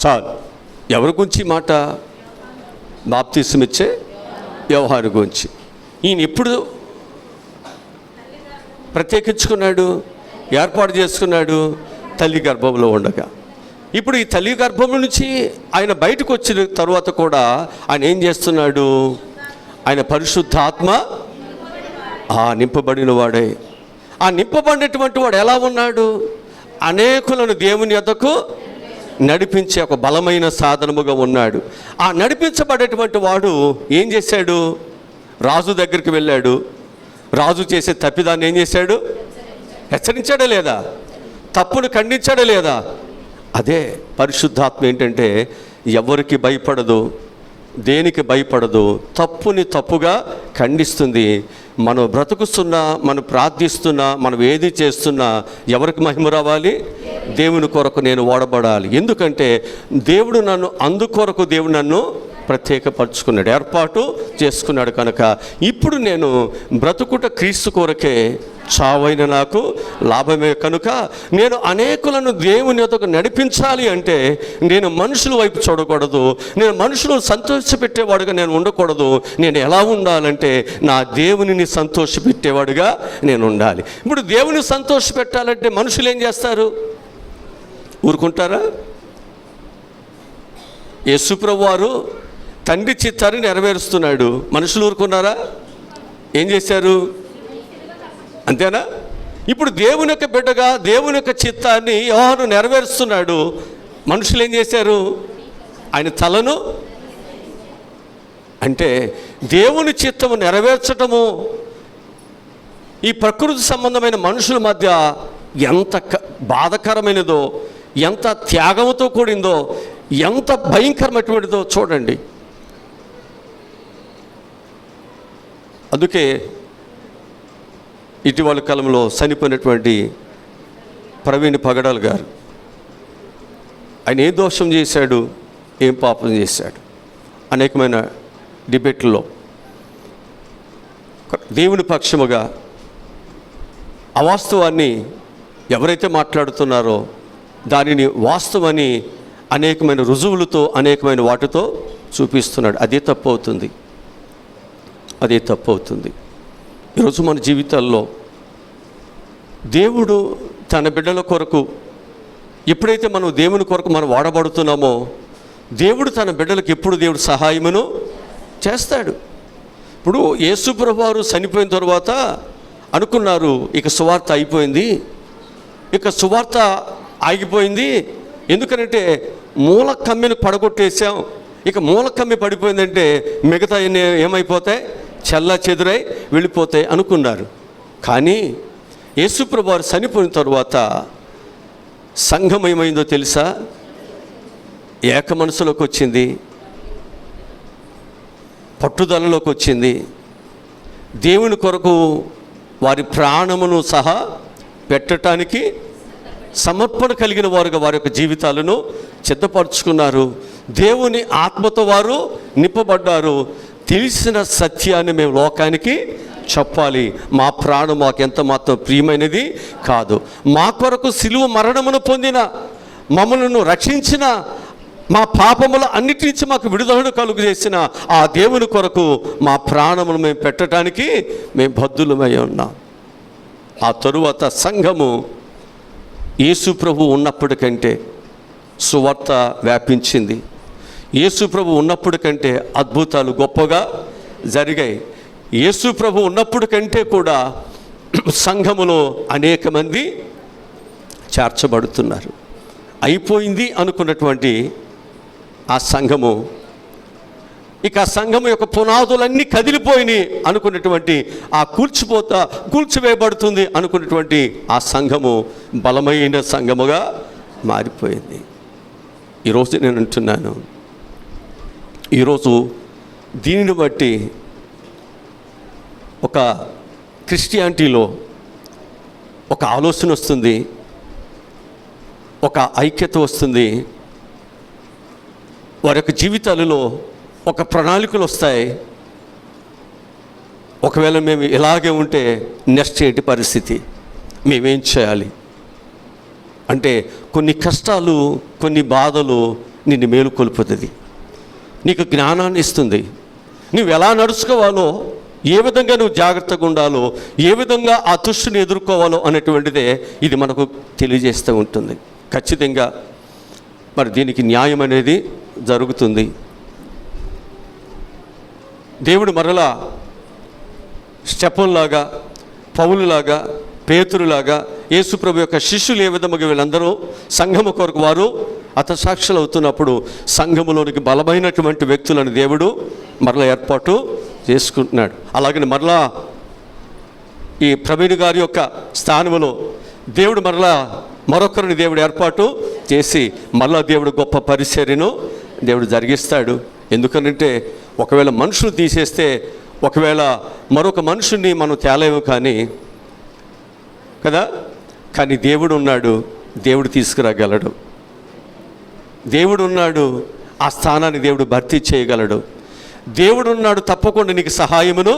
Speaker 1: చాలు. ఎవరి గురించి మాట? బాప్తిసం ఇచ్చే యోహాను గురించి. ఈయన ఎప్పుడు ప్రత్యేకించుకున్నాడు, ఏర్పాటు చేసుకున్నాడు? తల్లి గర్భంలో ఉండగా. ఇప్పుడు ఈ తల్లి గర్భం నుంచి ఆయన బయటకు వచ్చిన తర్వాత కూడా ఆయన ఏం చేస్తున్నాడు? ఆయన పరిశుద్ధాత్మ నింపబడిన వాడే. ఆ నింపబడినటువంటి వాడు ఎలా ఉన్నాడు? అనేకులను దేవుని యొద్దకు నడిపించే ఒక బలమైన సాధనముగా ఉన్నాడు. ఆ నడిపించబడేటువంటి వాడు ఏం చేశాడు? రాజు దగ్గరికి వెళ్ళాడు. రాజు చేసే తప్పిదాన్ని ఏం చేశాడు? హెచ్చరించాడా లేదా? తప్పును ఖండించాడా లేదా? అదే పరిశుద్ధాత్మ. ఏంటంటే ఎవరికి భయపడదు, దేనికి భయపడదు, తప్పుని తప్పుగా ఖండిస్తుంది. మనం బ్రతుకుస్తున్నా, మనం ప్రార్థిస్తున్నా, మనం ఏది చేస్తున్నా ఎవరికి మహిమ రావాలి? దేవుని కొరకు నేను వాడబడాలి. ఎందుకంటే దేవుడు నన్ను ప్రత్యేకపరుచుకున్నాడు, ఏర్పాటు చేసుకున్నాడు. కనుక ఇప్పుడు నేను బ్రతుకుట క్రీస్తు కొరకే, చావైన నాకు లాభమే. కనుక నేను అనేకులను దేవుని యొద్దకు నడిపించాలి అంటే నేను మనుషుల వైపు చూడకూడదు, నేను మనుషులు సంతోషపెట్టేవాడుగా నేను ఉండకూడదు. నేను ఎలా ఉండాలంటే నా దేవునిని సంతోషపెట్టేవాడుగా నేను ఉండాలి. ఇప్పుడు దేవుని సంతోషపెట్టాలంటే మనుషులు ఏం చేస్తారు? ఊరుకుంటారా? యేసుప్రభు వారు తండ్రి చిత్తాన్ని నెరవేరుస్తున్నాడు. మనుషులు ఊరుకున్నారా? ఏం చేశారు? అంతేనా? ఇప్పుడు దేవుని యొక్క బిడ్డగా దేవుని యొక్క చిత్తాన్ని యోహాను నెరవేరుస్తున్నాడు. మనుషులు ఏం చేశారు? ఆయన తలను, అంటే దేవుని చిత్తము నెరవేర్చటము ఈ ప్రకృతి సంబంధమైన మనుషుల మధ్య ఎంత బాధకరమైనదో, ఎంత త్యాగంతో కూడిందో, ఎంత భయంకరమైనటువంటిదో చూడండి. అందుకే ఇటీవల కాలంలో చనిపోయినటువంటి ప్రవీణ్ పగడాల్ గారు, ఆయన ఏ దోషం చేశాడు, ఏం పాపం చేశాడు, అనేకమైన డిబేట్లో దేవుని పక్షముగా అవాస్తవాన్ని ఎవరైతే మాట్లాడుతున్నారో దానిని వాస్తవని అనేకమైన రుజువులతో, అనేకమైన వాటితో చూపిస్తున్నాడు. అదే తప్పు అవుతుంది, అదే తప్పు అవుతుంది. ఈరోజు మన జీవితాల్లో దేవుడు తన బిడ్డల కొరకు, ఎప్పుడైతే మనం దేవుని కొరకు మనం వాడబడుతున్నామో, దేవుడు తన బిడ్డలకు ఎప్పుడు దేవుడు సహాయమును చేస్తాడు. ఇప్పుడు యేసు ప్రభువారు చనిపోయిన తర్వాత అనుకున్నారు, ఇక సువార్త అయిపోయింది, ఇక సువార్త ఆగిపోయింది. ఎందుకనంటే మూల కమ్మిని పడగొట్టేసాం, ఇక మూల కమ్మి పడిపోయిందంటే మిగతా ఏమైపోతాయి, చల్లా చెదురై వెళ్ళిపోతాయి అనుకున్నారు. కానీ యేసు ప్రభువారు చనిపోయిన తర్వాత సంఘం ఏమైందో తెలుసా? ఏక మనసులోకి వచ్చింది, పట్టుదలలోకి వచ్చింది. దేవుని కొరకు వారి ప్రాణమును సహా పెట్టడానికి సమర్పణ కలిగిన వారుగా వారి యొక్క జీవితాలను సిద్ధపరచుకున్నారు. దేవుని ఆత్మతో వారు నింపబడ్డారు. తెలిసిన సత్యాన్ని మేము లోకానికి చెప్పాలి. మా ప్రాణం మాకు ఎంత మాత్రం ప్రియమైనది కాదు. మా కొరకు సిలువ మరణమును పొందిన, మమ్మలను రక్షించిన, మా పాపముల అన్నిటి నుంచి మాకు విడుదలను కలుగు చేసిన ఆ దేవుని కొరకు మా ప్రాణమును మేము పెట్టడానికి మేము బద్ధులమై ఉన్నాం. ఆ తరువాత సంఘము యేసు ప్రభు ఉన్నప్పటికంటే సువార్త వ్యాపించింది. యేసు ప్రభు ఉన్నప్పుడు కంటే అద్భుతాలు గొప్పగా జరిగాయి. యేసు ప్రభు ఉన్నప్పుడు కంటే కూడా సంఘములో అనేక మంది చేర్చబడుతున్నారు. అయిపోయింది అనుకున్నటువంటి ఆ సంఘము, ఇక ఆ సంఘము యొక్క పునాదులన్నీ కదిలిపోయినాయి అనుకున్నటువంటి, ఆ కూల్చివేయబడుతుంది అనుకున్నటువంటి ఆ సంఘము బలమైన సంఘముగా మారిపోయింది. ఈరోజు నేను అంటున్నాను, ఈరోజు దీనిని బట్టి ఒక క్రిస్టియానిటీలో ఒక ఆలోచన వస్తుంది, ఒక ఐక్యత వస్తుంది, వారి యొక్క జీవితాలలో ఒక ప్రణాళికలు వస్తాయి. ఒకవేళ మేము ఇలాగే ఉంటే నెక్స్ట్ ఏంటి పరిస్థితి, మేమేం చేయాలి అంటే కొన్ని కష్టాలు, కొన్ని బాధలు నిన్ను మేలుకొల్పుతుంది, నీకు జ్ఞానాన్ని ఇస్తుంది. నువ్వు ఎలా నడుచుకోవాలో, ఏ విధంగా నువ్వు జాగ్రత్తగా ఉండాలో, ఏ విధంగా ఆ దుష్టుని ఎదుర్కోవాలో అనేటువంటిదే ఇది మనకు తెలియజేస్తూ ఉంటుంది. ఖచ్చితంగా మరి దీనికి న్యాయం అనేది జరుగుతుంది. దేవుడు మరలా స్టెఫనులాగా, పౌలులాగా, పేతురులాగా, యేసుప్రభు యొక్క శిష్యులు ఏ విధముగా వీళ్ళందరూ సంఘము కొరకు వారు హతసాక్షులు అవుతున్నప్పుడు సంఘములోనికి బలమైనటువంటి వ్యక్తులను దేవుడు మరలా ఏర్పాటు చేసుకుంటున్నాడు. అలాగని మరలా ఈ ప్రవీణ్ గారి యొక్క స్థానంలో దేవుడు మరలా మరొకరిని దేవుడు ఏర్పాటు చేసి మరలా దేవుడు గొప్ప పరిచర్యను దేవుడు జరిగిస్తాడు. ఎందుకనంటే ఒకవేళ మనుషులు తీసేస్తే, ఒకవేళ మరొక మనుషుని మనం తేలేము కానీ కదా, కానీ దేవుడు ఉన్నాడు, దేవుడు తీసుకురాగలడు. దేవుడు ఉన్నాడు, ఆ స్థానాన్ని దేవుడు భర్తీ చేయగలడు. దేవుడు ఉన్నాడు, తప్పకుండా నీకు సహాయమును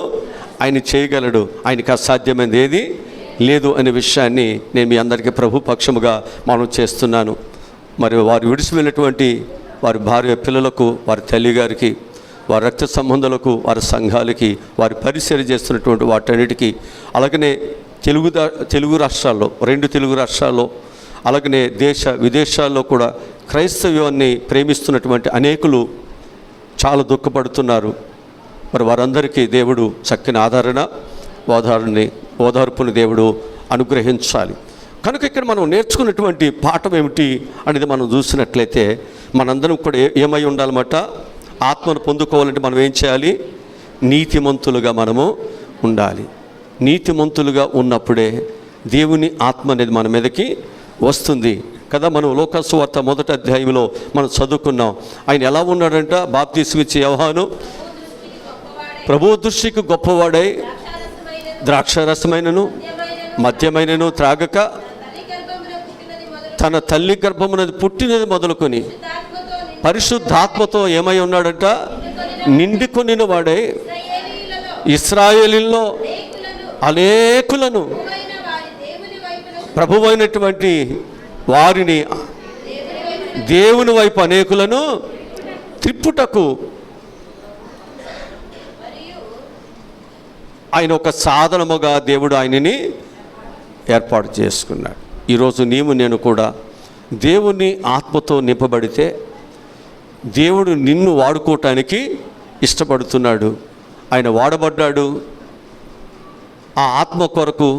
Speaker 1: ఆయన చేయగలడు. ఆయనకు అసాధ్యమైనది ఏది లేదు అనే విషయాన్ని నేను మీ అందరికీ ప్రభు పక్షముగా మనం చేస్తున్నాను. మరి వారు విడిచి వెళ్ళినటువంటి వారి భార్య పిల్లలకు, వారి తల్లిగారికి, వారి రక్త సంబంధాలకు, వారి సంఘాలకి, వారి పరిచర్య చేస్తున్నటువంటి వాటన్నిటికీ, అలాగనే తెలుగు రాష్ట్రాల్లో, 2 తెలుగు రాష్ట్రాల్లో, అలాగనే దేశ విదేశాల్లో కూడా క్రైస్తవ్యాన్ని ప్రేమిస్తున్నటువంటి అనేకులు చాలా దుఃఖపడుతున్నారు. మరి వారందరికీ దేవుడు చక్కని ఓదార్పుని దేవుడు అనుగ్రహించాలి. కనుక ఇక్కడ మనం నేర్చుకున్నటువంటి పాఠం ఏమిటి అనేది మనం చూసినట్లయితే మనందరం కూడా ఏమై ఉండాలన్నమాట? ఆత్మను పొందుకోవాలంటే మనం ఏం చేయాలి? నీతిమంతులుగా మనము ఉండాలి. నీతిమంతులుగా ఉన్నప్పుడే దేవుని ఆత్మ అనేది మన మీదకి వస్తుంది కదా. మనం లోకాసు వార్త 1వ అధ్యాయంలో మనం చదువుకున్నాం. ఆయన ఎలా ఉన్నాడంట? బాప్తీసుమిచ్చే యోహాను ప్రభువు దృష్టికి గొప్పవాడై ద్రాక్షారసమైనను మద్యమైనను త్రాగక తన తల్లి గర్భమున పుట్టినది మొదలుకొని పరిశుద్ధాత్మతో ఏమై ఉన్నాడంట? నిండుకొనిన వాడై ఇశ్రాయేలీయులలో అనేకులను ప్రభువైనటువంటి వారిని దేవుని వైపు అనేకులను త్రిప్పుటకు ఆయన ఒక సాధనముగా దేవుడు ఆయనని ఏర్పాటు చేసుకున్నాడు. ఈరోజు నేను కూడా దేవుని ఆత్మతో నింపబడితే దేవుడు నిన్ను వాడుకోవటానికి ఇష్టపడుతున్నాడు. ఆయన వాడబడ్డాడు. ఆ ఆత్మ కొరకు,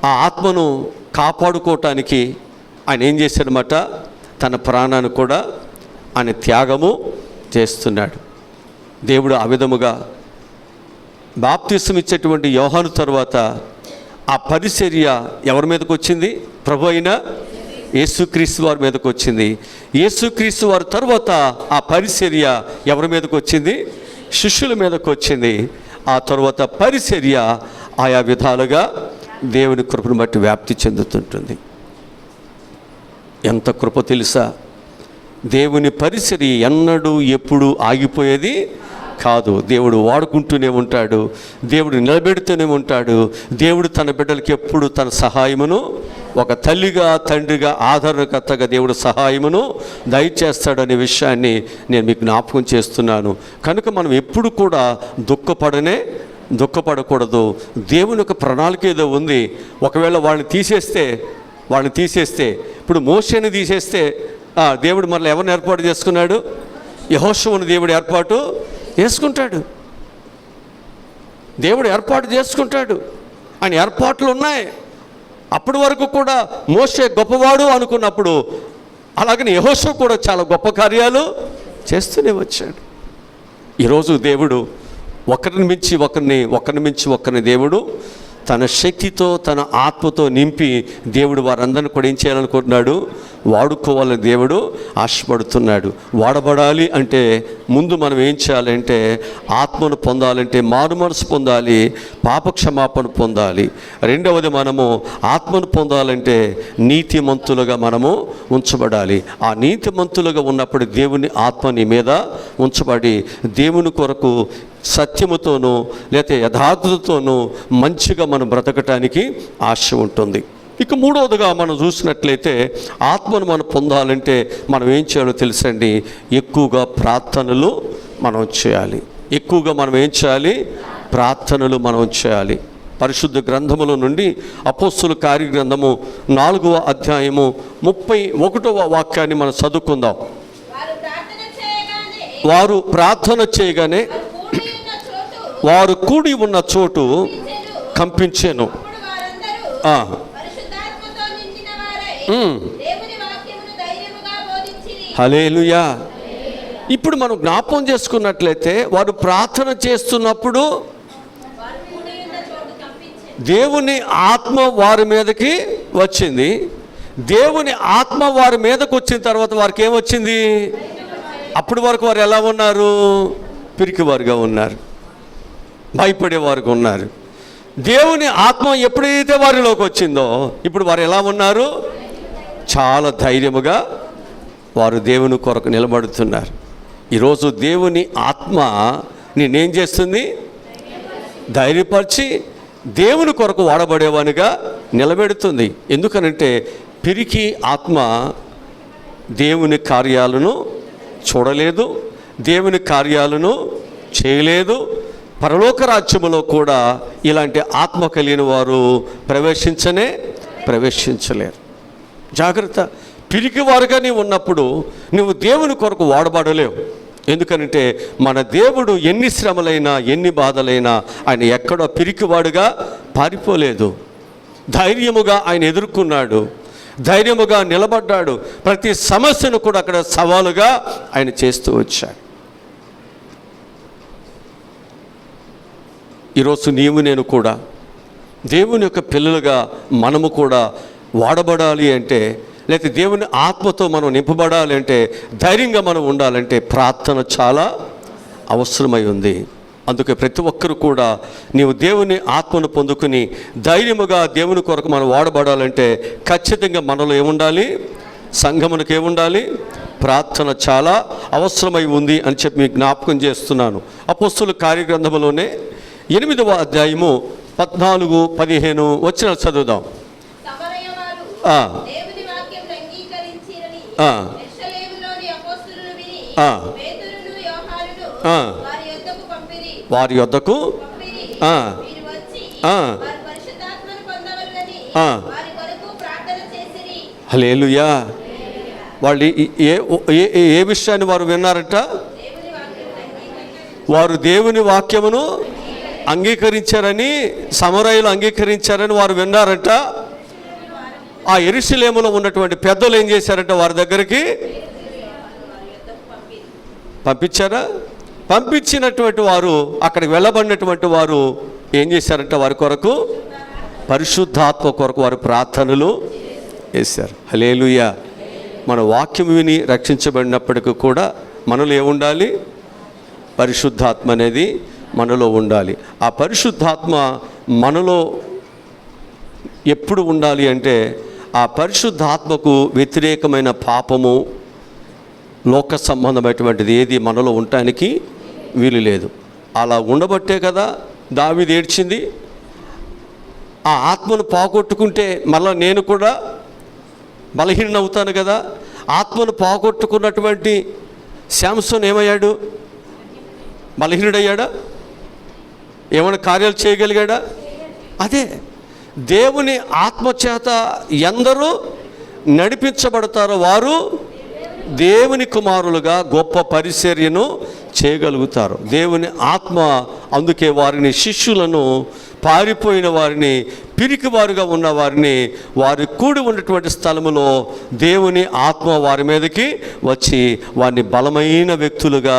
Speaker 1: ఆ ఆత్మను కాపాడుకోవటానికి ఆయన ఏం చేశాడనమాట? తన ప్రాణాన్ని కూడా ఆయన త్యాగము చేస్తున్నాడు. దేవుడు ఆ విధముగా బాప్తిసం ఇచ్చేటువంటి యోహాను తర్వాత ఆ పరిచర్య ఎవరి మీదకి వచ్చింది? ప్రభు అయిన యేసుక్రీస్తు వారి మీదకి వచ్చింది. యేసుక్రీస్తు వారి తర్వాత ఆ పరిచర్య ఎవరి మీదకి వచ్చింది? శిష్యుల మీదకి వచ్చింది. ఆ తర్వాత పరిచర్య ఆయా విధాలుగా దేవుని కృపను బట్టి వ్యాప్తి చెందుతుంటుంది. ఎంత కృప తెలుసా? దేవుని పరిచర్య ఎన్నడూ ఎప్పుడు ఆగిపోయేది కాదు. దేవుడు వాడుకుంటూనే ఉంటాడు. దేవుడు నిలబెడుతూనే ఉంటాడు. దేవుడు తన బిడ్డలకి ఎప్పుడు తన సహాయమును, ఒక తల్లిగా తండ్రిగా ఆదరణకర్తగా దేవుడు సహాయమును దయచేస్తాడనే విషయాన్ని నేను మీకు జ్ఞాపకం చేస్తున్నాను. కనుక మనం ఎప్పుడు కూడా దుఃఖపడకూడదు. దేవుని యొక్క ప్రణాళిక ఏదో ఉంది. ఒకవేళ వాళ్ళని తీసేస్తే ఇప్పుడు మోషేని తీసేస్తే దేవుడు మరలా ఎవరిని ఏర్పాటు చేసుకున్నాడు? యెహోషువను దేవుడు ఏర్పాటు చేసుకుంటాడు. దేవుడు ఏర్పాటు చేసుకుంటాడు. ఆయన ఏర్పాట్లు ఉన్నాయి. అప్పటి వరకు కూడా మోషే గొప్పవాడు అనుకున్నప్పుడు అలాగని యెహోషువ కూడా చాలా గొప్ప కార్యాలు చేస్తూనే వచ్చాడు. ఈరోజు దేవుడు ఒకరిని మించి ఒకరిని దేవుడు తన శక్తితో, తన ఆత్మతో నింపి దేవుడు వారందరిని కూడా ఏం చేయాలనుకుంటున్నాడు? వాడుకోవాలని దేవుడు ఆశపడుతున్నాడు. వాడబడాలి అంటే ముందు మనం ఏం చేయాలంటే ఆత్మను పొందాలంటే మారు మనసు పొందాలి, పాపక్షమాపణ పొందాలి. రెండవది మనము ఆత్మను పొందాలంటే నీతిమంతులుగా మనము ఉంచబడాలి. ఆ నీతిమంతులుగా ఉన్నప్పుడు దేవుని ఆత్మ నీ మీద ఉంచబడి దేవుని కొరకు సత్యముతోనూ లేకపోతే యథార్థతతోనూ మంచిగా మనం బ్రతకటానికి ఆశ ఉంటుంది. ఇక మూడవదిగా మనం చూసినట్లయితే ఆత్మను మనం పొందాలంటే మనం ఏం చేయాలో తెలుసండి? ఎక్కువగా ప్రార్థనలు మనం చేయాలి. ప్రార్థనలు మనం చేయాలి. పరిశుద్ధ గ్రంథముల నుండి అపోస్తుల కార్యగ్రంథము 4వ అధ్యాయము 31వ వాక్యాన్ని మనం చదువుకుందాం. వారు ప్రార్థన చేయగానే వారు కూడి ఉన్న చోటు కంపించెను. హల్లెలూయా. ఇప్పుడు మనం జ్ఞాపకం చేసుకున్నట్లయితే వారు ప్రార్థన చేస్తున్నప్పుడు దేవుని ఆత్మ వారి మీదకి వచ్చింది. దేవుని ఆత్మ వారి మీదకి వచ్చిన తర్వాత వారికి ఏమొచ్చింది? అప్పటి వరకు వారు ఎలా ఉన్నారు? పిరికివారుగా ఉన్నారు, భయపడేవారుగా ఉన్నారు. దేవుని ఆత్మ ఎప్పుడైతే వారిలోకి వచ్చిందో ఇప్పుడు వారు ఎలా ఉన్నారు? చాలా ధైర్యముగా వారు దేవుని కొరకు నిలబడుతున్నారు. ఈరోజు దేవుని ఆత్మ నేనేం చేస్తుంది? ధైర్యపరిచి దేవుని కొరకు వాడబడేవానిగా నిలబెడుతుంది. ఎందుకనంటే పిరికి ఆత్మ దేవుని కార్యాలను చూడలేదు, దేవుని కార్యాలను చేయలేదు. పరలోక రాజ్యములో కూడా ఇలాంటి ఆత్మ కలిగిన వారు ప్రవేశించలేరు. జాగ్రత్త. పిరికివారుగా నీవు ఉన్నప్పుడు నువ్వు దేవుని కొరకు వాడబడలేవు. ఎందుకనంటే మన దేవుడు ఎన్ని శ్రమలైనా ఎన్ని బాధలైనా ఆయన ఎక్కడో పిరికివాడుగా పారిపోలేదు. ధైర్యముగా ఆయన ఎదుర్కొన్నాడు, ధైర్యముగా నిలబడ్డాడు. ప్రతి సమస్యను కూడా అక్కడ సవాలుగా ఆయన చేస్తూ వచ్చాడు. ఈరోజు నీవు నేను కూడా దేవుని యొక్క పిల్లలుగా మనము కూడా వాడబడాలి అంటే, లేకపోతే దేవుని ఆత్మతో మనం నింపబడాలి అంటే, ధైర్యంగా మనం ఉండాలంటే ప్రార్థన చాలా అవసరమై ఉంది. అందుకే ప్రతి ఒక్కరు కూడా నీవు దేవుని ఆత్మను పొందుకుని ధైర్యముగా దేవుని కొరకు మనం వాడబడాలంటే ఖచ్చితంగా మనలో ఏముండాలి? సంఘమునకు ఏముండాలి? ప్రార్థన చాలా అవసరమై ఉంది అని చెప్పి మీకు జ్ఞాపకం చేస్తున్నాను. అపోస్తలుల కార్యగ్రంథములోనే 8వ అధ్యాయము 14-15 వచనాలు చదువుదాం. వారి యొద్దకు హల్లెలూయా. వాళ్ళు ఏ విషయాన్ని వారు విన్నారట? వారు దేవుని వాక్యమును అంగీకరించారని, సమరయులు అంగీకరించారని వారు విన్నారట. ఆ యెరూషలేములో ఉన్నటువంటి పెద్దలు ఏం చేశారంట? వారి దగ్గరికి పంపించారా? పంపించినటువంటి వారు, అక్కడికి వెళ్ళబడినటువంటి వారు ఏం చేశారంట? వారి కొరకు, పరిశుద్ధాత్మ కొరకు వారు ప్రార్థనలు చేశారు. హల్లెలూయా. మన వాక్యం విని రక్షించబడినప్పటికీ కూడా మనలో ఏముండాలి? పరిశుద్ధాత్మ అనేది మనలో ఉండాలి. ఆ పరిశుద్ధాత్మ మనలో ఎప్పుడు ఉండాలి అంటే, ఆ పరిశుద్ధాత్మకు వ్యతిరేకమైన పాపము, లోక సంబంధమైనటువంటిది ఏది మనలో ఉండటానికి వీలు లేదు. అలా ఉండబట్టే కదా దావీదు ఏడ్చింది. ఆ ఆత్మను పోగొట్టుకుంటే మళ్ళీ నేను కూడా బలహీన అవుతాను కదా. ఆత్మను పోగొట్టుకున్నటువంటి శాంసన్ ఏమయ్యాడు? బలహీనుడయ్యాడా? ఏమైనా కార్యాలు చేయగలిగాడా? అదే దేవుని ఆత్మచేత ఎందరూ నడిపించబడతారో వారు దేవుని కుమారులుగా గొప్ప పరిచర్యను చేయగలుగుతారు. దేవుని ఆత్మ అందుకే వారిని, శిష్యులను, పారిపోయిన వారిని, పిరికివారుగా ఉన్న వారిని, వారి కూడి ఉన్నటువంటి స్థలములో దేవుని ఆత్మ వారి మీదకి వచ్చి వారిని బలమైన వ్యక్తులుగా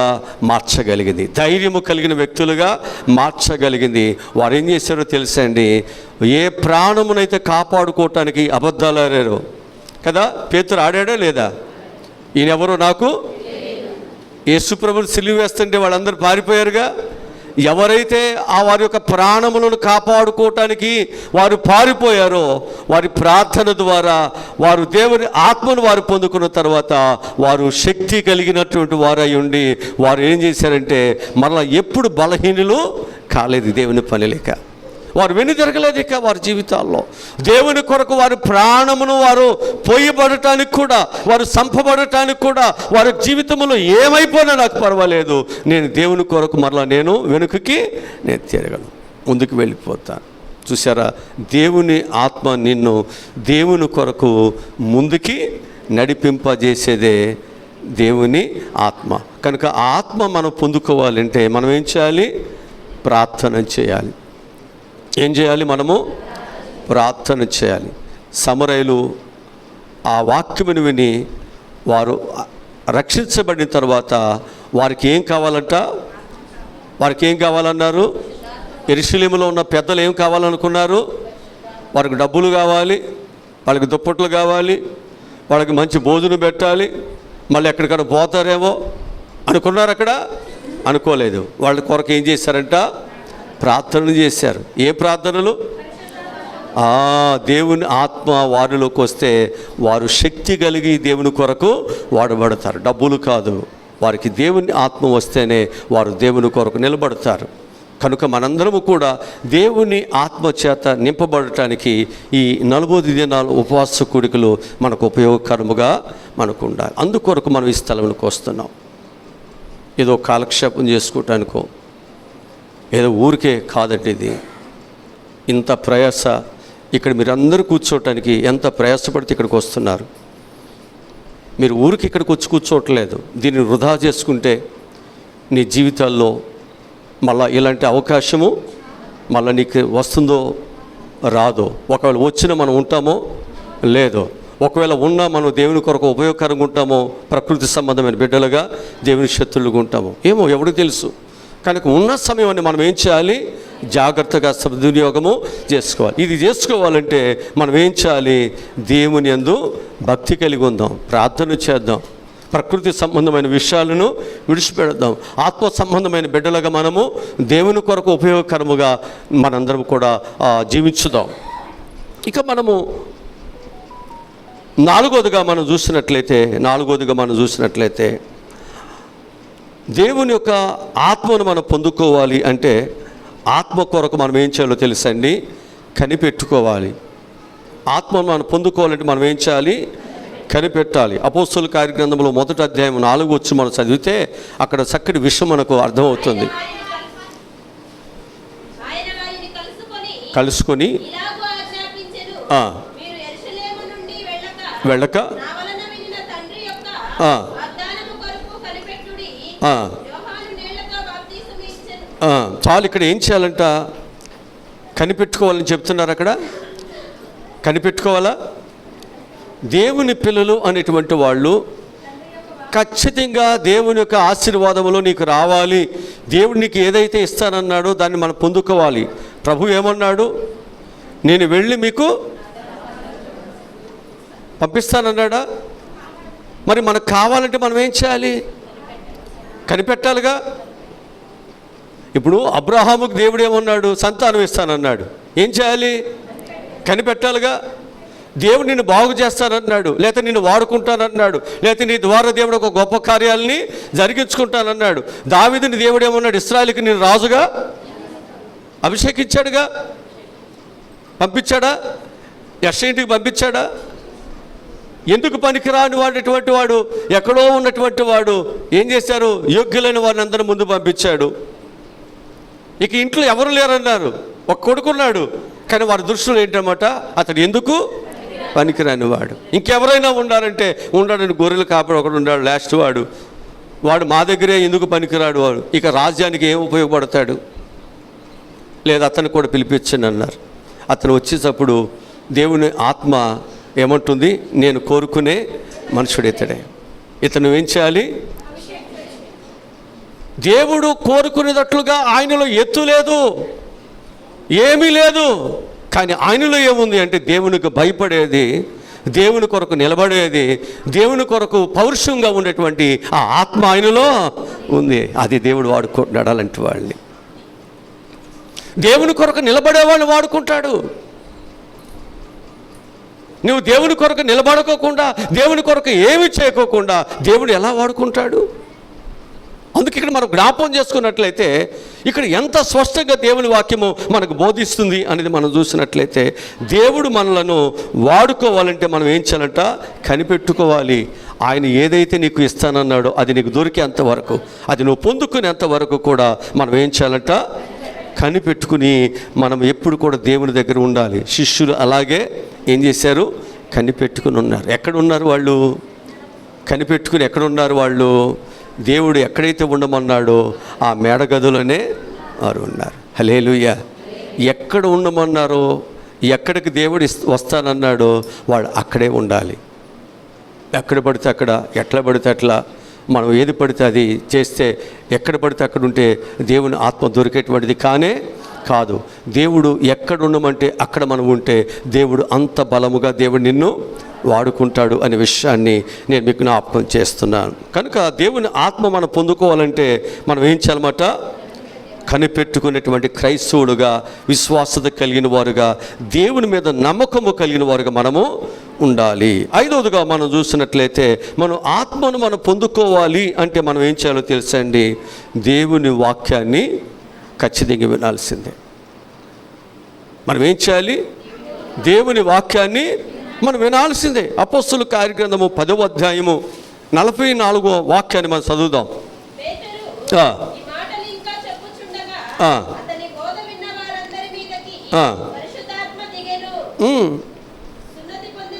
Speaker 1: మార్చగలిగింది, ధైర్యము కలిగిన వ్యక్తులుగా మార్చగలిగింది. వారు ఏం చేశారో తెలుసండి? ఏ ప్రాణమునైతే కాపాడుకోవటానికి అబద్ధాలు ఆడారు కదా. పేతురు ఆడాడా లేదా? ఈయనెవరో నాకు, యేసుప్రభుని సిలువ వేస్తుంటే వాళ్ళందరూ పారిపోయారుగా. ఎవరైతే ఆ వారి యొక్క ప్రాణములను కాపాడుకోవటానికి వారు పారిపోయారో, వారి ప్రార్థన ద్వారా వారు దేవుని ఆత్మను వారు పొందుకున్న తర్వాత వారు శక్తి కలిగినటువంటి వారై ఉండి వారు ఏం చేశారంటే మరలా ఎప్పుడు బలహీనులు కాలేదు. దేవుని పని లేక వారు వెనుదిరగలేదు. ఇక వారి జీవితాల్లో దేవుని కొరకు వారి ప్రాణమును వారు పోయబడటానికి కూడా, వారు చంపబడటానికి కూడా, వారి జీవితంలో ఏమైపోయినా నాకు పర్వాలేదు, నేను దేవుని కొరకు మరలా నేను వెనుకకి నేను తిరగను, ముందుకు వెళ్ళిపోతాను. చూసారా? దేవుని ఆత్మ నిన్ను దేవుని కొరకు ముందుకి నడిపింపజేసేదే దేవుని ఆత్మ. కనుక ఆ ఆత్మ మనం పొందుకోవాలంటే మనం ఏం చేయాలి? ప్రార్థన చేయాలి. ఏం చేయాలి? మనము ప్రార్థన చేయాలి. సమరయులు ఆ వాక్యమును విని వారు రక్షించబడిన తర్వాత వారికి ఏం కావాలంట? వారికి ఏం కావాలన్నారు? యెరూషలేములో ఉన్న పెద్దలు ఏం కావాలనుకున్నారు? వారికి డబ్బులు కావాలి, వాళ్ళకి దుప్పట్లు కావాలి, వాళ్ళకి మంచి భోజనం పెట్టాలి, మళ్ళీ ఎక్కడికైనా పోతారేమో అనుకున్నారు. అక్కడ అనుకోలేదు. వాళ్ళ కొరకు ఏం చేశారంట? ప్రార్థనలు చేశారు. ఏ ప్రార్థనలు? దేవుని ఆత్మ వారిలోకి వస్తే వారు శక్తి కలిగి దేవుని కొరకు వాడబడతారు. డబ్బులు కాదు, వారికి దేవుని ఆత్మ వస్తేనే వారు దేవుని కొరకు నిలబడతారు. కనుక మనందరము కూడా దేవుని ఆత్మ చేత నింపబడటానికి ఈ 40 దినాలు ఉపవాస కూడికలు మనకు ఉపయోగకరముగా మనకు ఉండాలి. అందుకొరకు మనం ఈ స్థలంలోకి వస్తున్నాం. ఏదో కాలక్షేపం చేసుకోవటానికో, ఏదో ఊరికే కాదండి. ఇది ఇంత ప్రయాస. ఇక్కడ మీరు అందరూ కూర్చోవటానికి ఎంత ప్రయాసపడితే ఇక్కడికి వస్తున్నారు. మీరు ఊరికి ఇక్కడికి వచ్చి కూర్చోవట్లేదు. దీన్ని వృధా చేసుకుంటే నీ జీవితాల్లో మళ్ళీ ఇలాంటి అవకాశము మళ్ళీ నీకు వస్తుందో రాదు. ఒకవేళ వచ్చినా మనం ఉంటామో లేదో. ఒకవేళ ఉన్నా మనం దేవుని కొరకు ఉపయోగకరంగా ఉంటామో, ప్రకృతి సంబంధమైన బిడ్డలుగా దేవుని శత్రులుగా ఉంటామో ఏమో ఎవరికి తెలుసు. కనుక ఉన్న సమయాన్ని మనం ఏం చేయాలి? జాగ్రత్తగా సద్వినియోగము చేసుకోవాలి. ఇది చేసుకోవాలంటే మనం ఏం చేయాలి? దేవుని యందు భక్తి కలిగి ఉందాం, ప్రార్థన చేద్దాం, ప్రకృతి సంబంధమైన విషయాలను విడిచిపెడదాం. ఆత్మ సంబంధమైన బిడ్డలుగా మనము దేవుని కొరకు ఉపయోగకరముగా మనందరం కూడా జీవించుదాం. ఇక మనము నాలుగోదిగా మనం చూసినట్లయితే దేవుని యొక్క ఆత్మను మనం పొందుకోవాలి అంటే ఆత్మ కొరకు మనం ఏం చేయాలో తెలుసండి? కనిపెట్టుకోవాలి. ఆత్మను మనం పొందుకోవాలంటే మనం ఏం చేయాలి? కనిపెట్టాలి. అపోస్తలుల కార్యగ్రంథంలో 1వ అధ్యాయం 4 వచ్చి మనం చదివితే అక్కడ చక్కటి విషయం మనకు అర్థమవుతుంది. కలుసుకొని వెళ్ళక చాలు. ఇక్కడ ఏం చేయాలంట? కనిపెట్టుకోవాలని చెప్తున్నారు. అక్కడ కనిపెట్టుకోవాలా? దేవుని పిల్లలు అనేటువంటి వాళ్ళు ఖచ్చితంగా దేవుని యొక్క ఆశీర్వాదములో నీకు రావాలి. దేవుడు నీకు ఏదైతే ఇస్తానన్నాడో దాన్ని మనం పొందుకోవాలి. ప్రభు ఏమన్నాడు? నేను వెళ్ళి మీకు పంపిస్తానన్నాడా? మరి మనకు కావాలంటే మనం ఏం చేయాలి? కనిపెట్టాలిగా. ఇప్పుడు అబ్రహాముకు దేవుడు ఏమన్నాడు? సంతానం ఇస్తానన్నాడు. ఏం చేయాలి? కనిపెట్టాలిగా. దేవుడు నిన్ను బాగు చేస్తానన్నాడు, లేకపోతే నిన్ను వాడుకుంటానన్నాడు, లేకపోతే నీ ద్వారా దేవుడు ఒక గొప్ప కార్యాలని జరిగించుకుంటానన్నాడు. దావీదుని దేవుడు ఏమన్నాడు? ఇశ్రాయేలుకి నేను రాజుగా అభిషేకించాడుగా. పంపించాడా? యెషయా ఇంటికి పంపించాడా? ఎందుకు పనికిరాని వాడేటువంటి వాడు, ఎక్కడో ఉన్నటువంటి వాడు ఏం చేశారు? యోగ్యులైన వారిని అందరూ ముందు పంపించాడు. ఇక ఇంట్లో ఎవరు లేరన్నారు, ఒక కొడుకున్నాడు. కానీ వారి దృష్టిలో ఏంటన్నమాట? అతడు ఎందుకు పనికిరాని వాడు. ఇంకెవరైనా ఉండాలంటే ఉండాలని గొర్రెలు కాపాడు ఒకడు ఉన్నాడు, లాస్ట్ వాడు మా దగ్గరే ఎందుకు పనికిరాడు, వాడు ఇక రాజ్యానికి ఏం ఉపయోగపడతాడు? లేదా అతను కూడా పిలిపించండి అన్నారు. అతను వచ్చేటప్పుడు దేవుని ఆత్మ ఏమంటుంది? నేను కోరుకునే మనుషుడు ఇతడే. ఇతను ఏం చేయాలి? దేవుడు కోరుకునేటట్లుగా ఆయనలో ఎత్తు లేదు, ఏమీ లేదు. కానీ ఆయనలో ఏముంది అంటే దేవునికి భయపడేది, దేవుని కొరకు నిలబడేది, దేవుని కొరకు పౌరుషంగా ఉండేటువంటి ఆ ఆత్మ ఆయనలో ఉంది. అది దేవుడు వాడుకుంటున్నాడు అలాంటి వాళ్ళని. దేవుని కొరకు నిలబడే వాళ్ళని వాడుకుంటాడు. నువ్వు దేవుని కొరకు నిలబడుకోకుండా, దేవుని కొరకు ఏమి చేయకోకుండా దేవుడు ఎలా వాడుకుంటాడు? అందుకే ఇక్కడ మనం జ్ఞాపకం చేసుకున్నట్లయితే ఇక్కడ ఎంత స్పష్టంగా దేవుని వాక్యము మనకు బోధిస్తుంది అనేది మనం చూసినట్లయితే, దేవుడు మనలను వాడుకోవాలంటే మనం ఏం చేయాలంట? కనిపెట్టుకోవాలి. ఆయన ఏదైతే నీకు ఇస్తానన్నాడో అది నీకు దొరికేంత వరకు, అది నువ్వు పొందుకునేంత వరకు కూడా మనం ఏం చేయాలంట? కనిపెట్టుకుని మనం ఎప్పుడు కూడా దేవుని దగ్గర ఉండాలి. శిష్యులు అలాగే ఏం చేశారు? కనిపెట్టుకుని ఉన్నారు. ఎక్కడున్నారు వాళ్ళు? కనిపెట్టుకుని ఎక్కడున్నారు వాళ్ళు? దేవుడు ఎక్కడైతే ఉండమన్నాడో ఆ మేడగదిలోనే వారు ఉన్నారు. హల్లెలూయా. ఎక్కడ ఉండమన్నారో, ఎక్కడికి దేవుడు వస్తానన్నాడో వాళ్ళు అక్కడే ఉండాలి. ఎక్కడ పడితే అక్కడ, ఎట్లా పడితే అట్లా, మనం ఏది పడితే అది చేస్తే, ఎక్కడ పడితే అక్కడ ఉంటే దేవుని ఆత్మ దొరికేటువంటిది కానే కాదు. దేవుడు ఎక్కడ ఉండమంటే అక్కడ మనం ఉంటే దేవుడు అంత బలముగా దేవుడు నిన్ను వాడుకుంటాడు అనే విషయాన్ని నేను మీకు జ్ఞాపకం చేస్తున్నాను. కనుక దేవుని ఆత్మ మనం పొందుకోవాలంటే మనం ఏం చేయాలన్నమాట? కనిపెట్టుకునేటువంటి క్రైస్తవులుగా, విశ్వాసత కలిగిన వారుగా, దేవుని మీద నమ్మకము కలిగిన వారుగా మనము ఉండాలి. ఐదవదిగా మనం చూసినట్లయితే మనం ఆత్మను మనం పొందుకోవాలి అంటే మనం ఏం చేయాలో తెలుసండి? దేవుని వాక్యాన్ని ఖచ్చితంగా వినాల్సిందే. మనం ఏం చేయాలి? దేవుని వాక్యాన్ని మనం వినాల్సిందే. అపోస్తలుల కార్యగ్రంథము 10వ అధ్యాయము 44వ వాక్యాన్ని మనం చదువుదాం.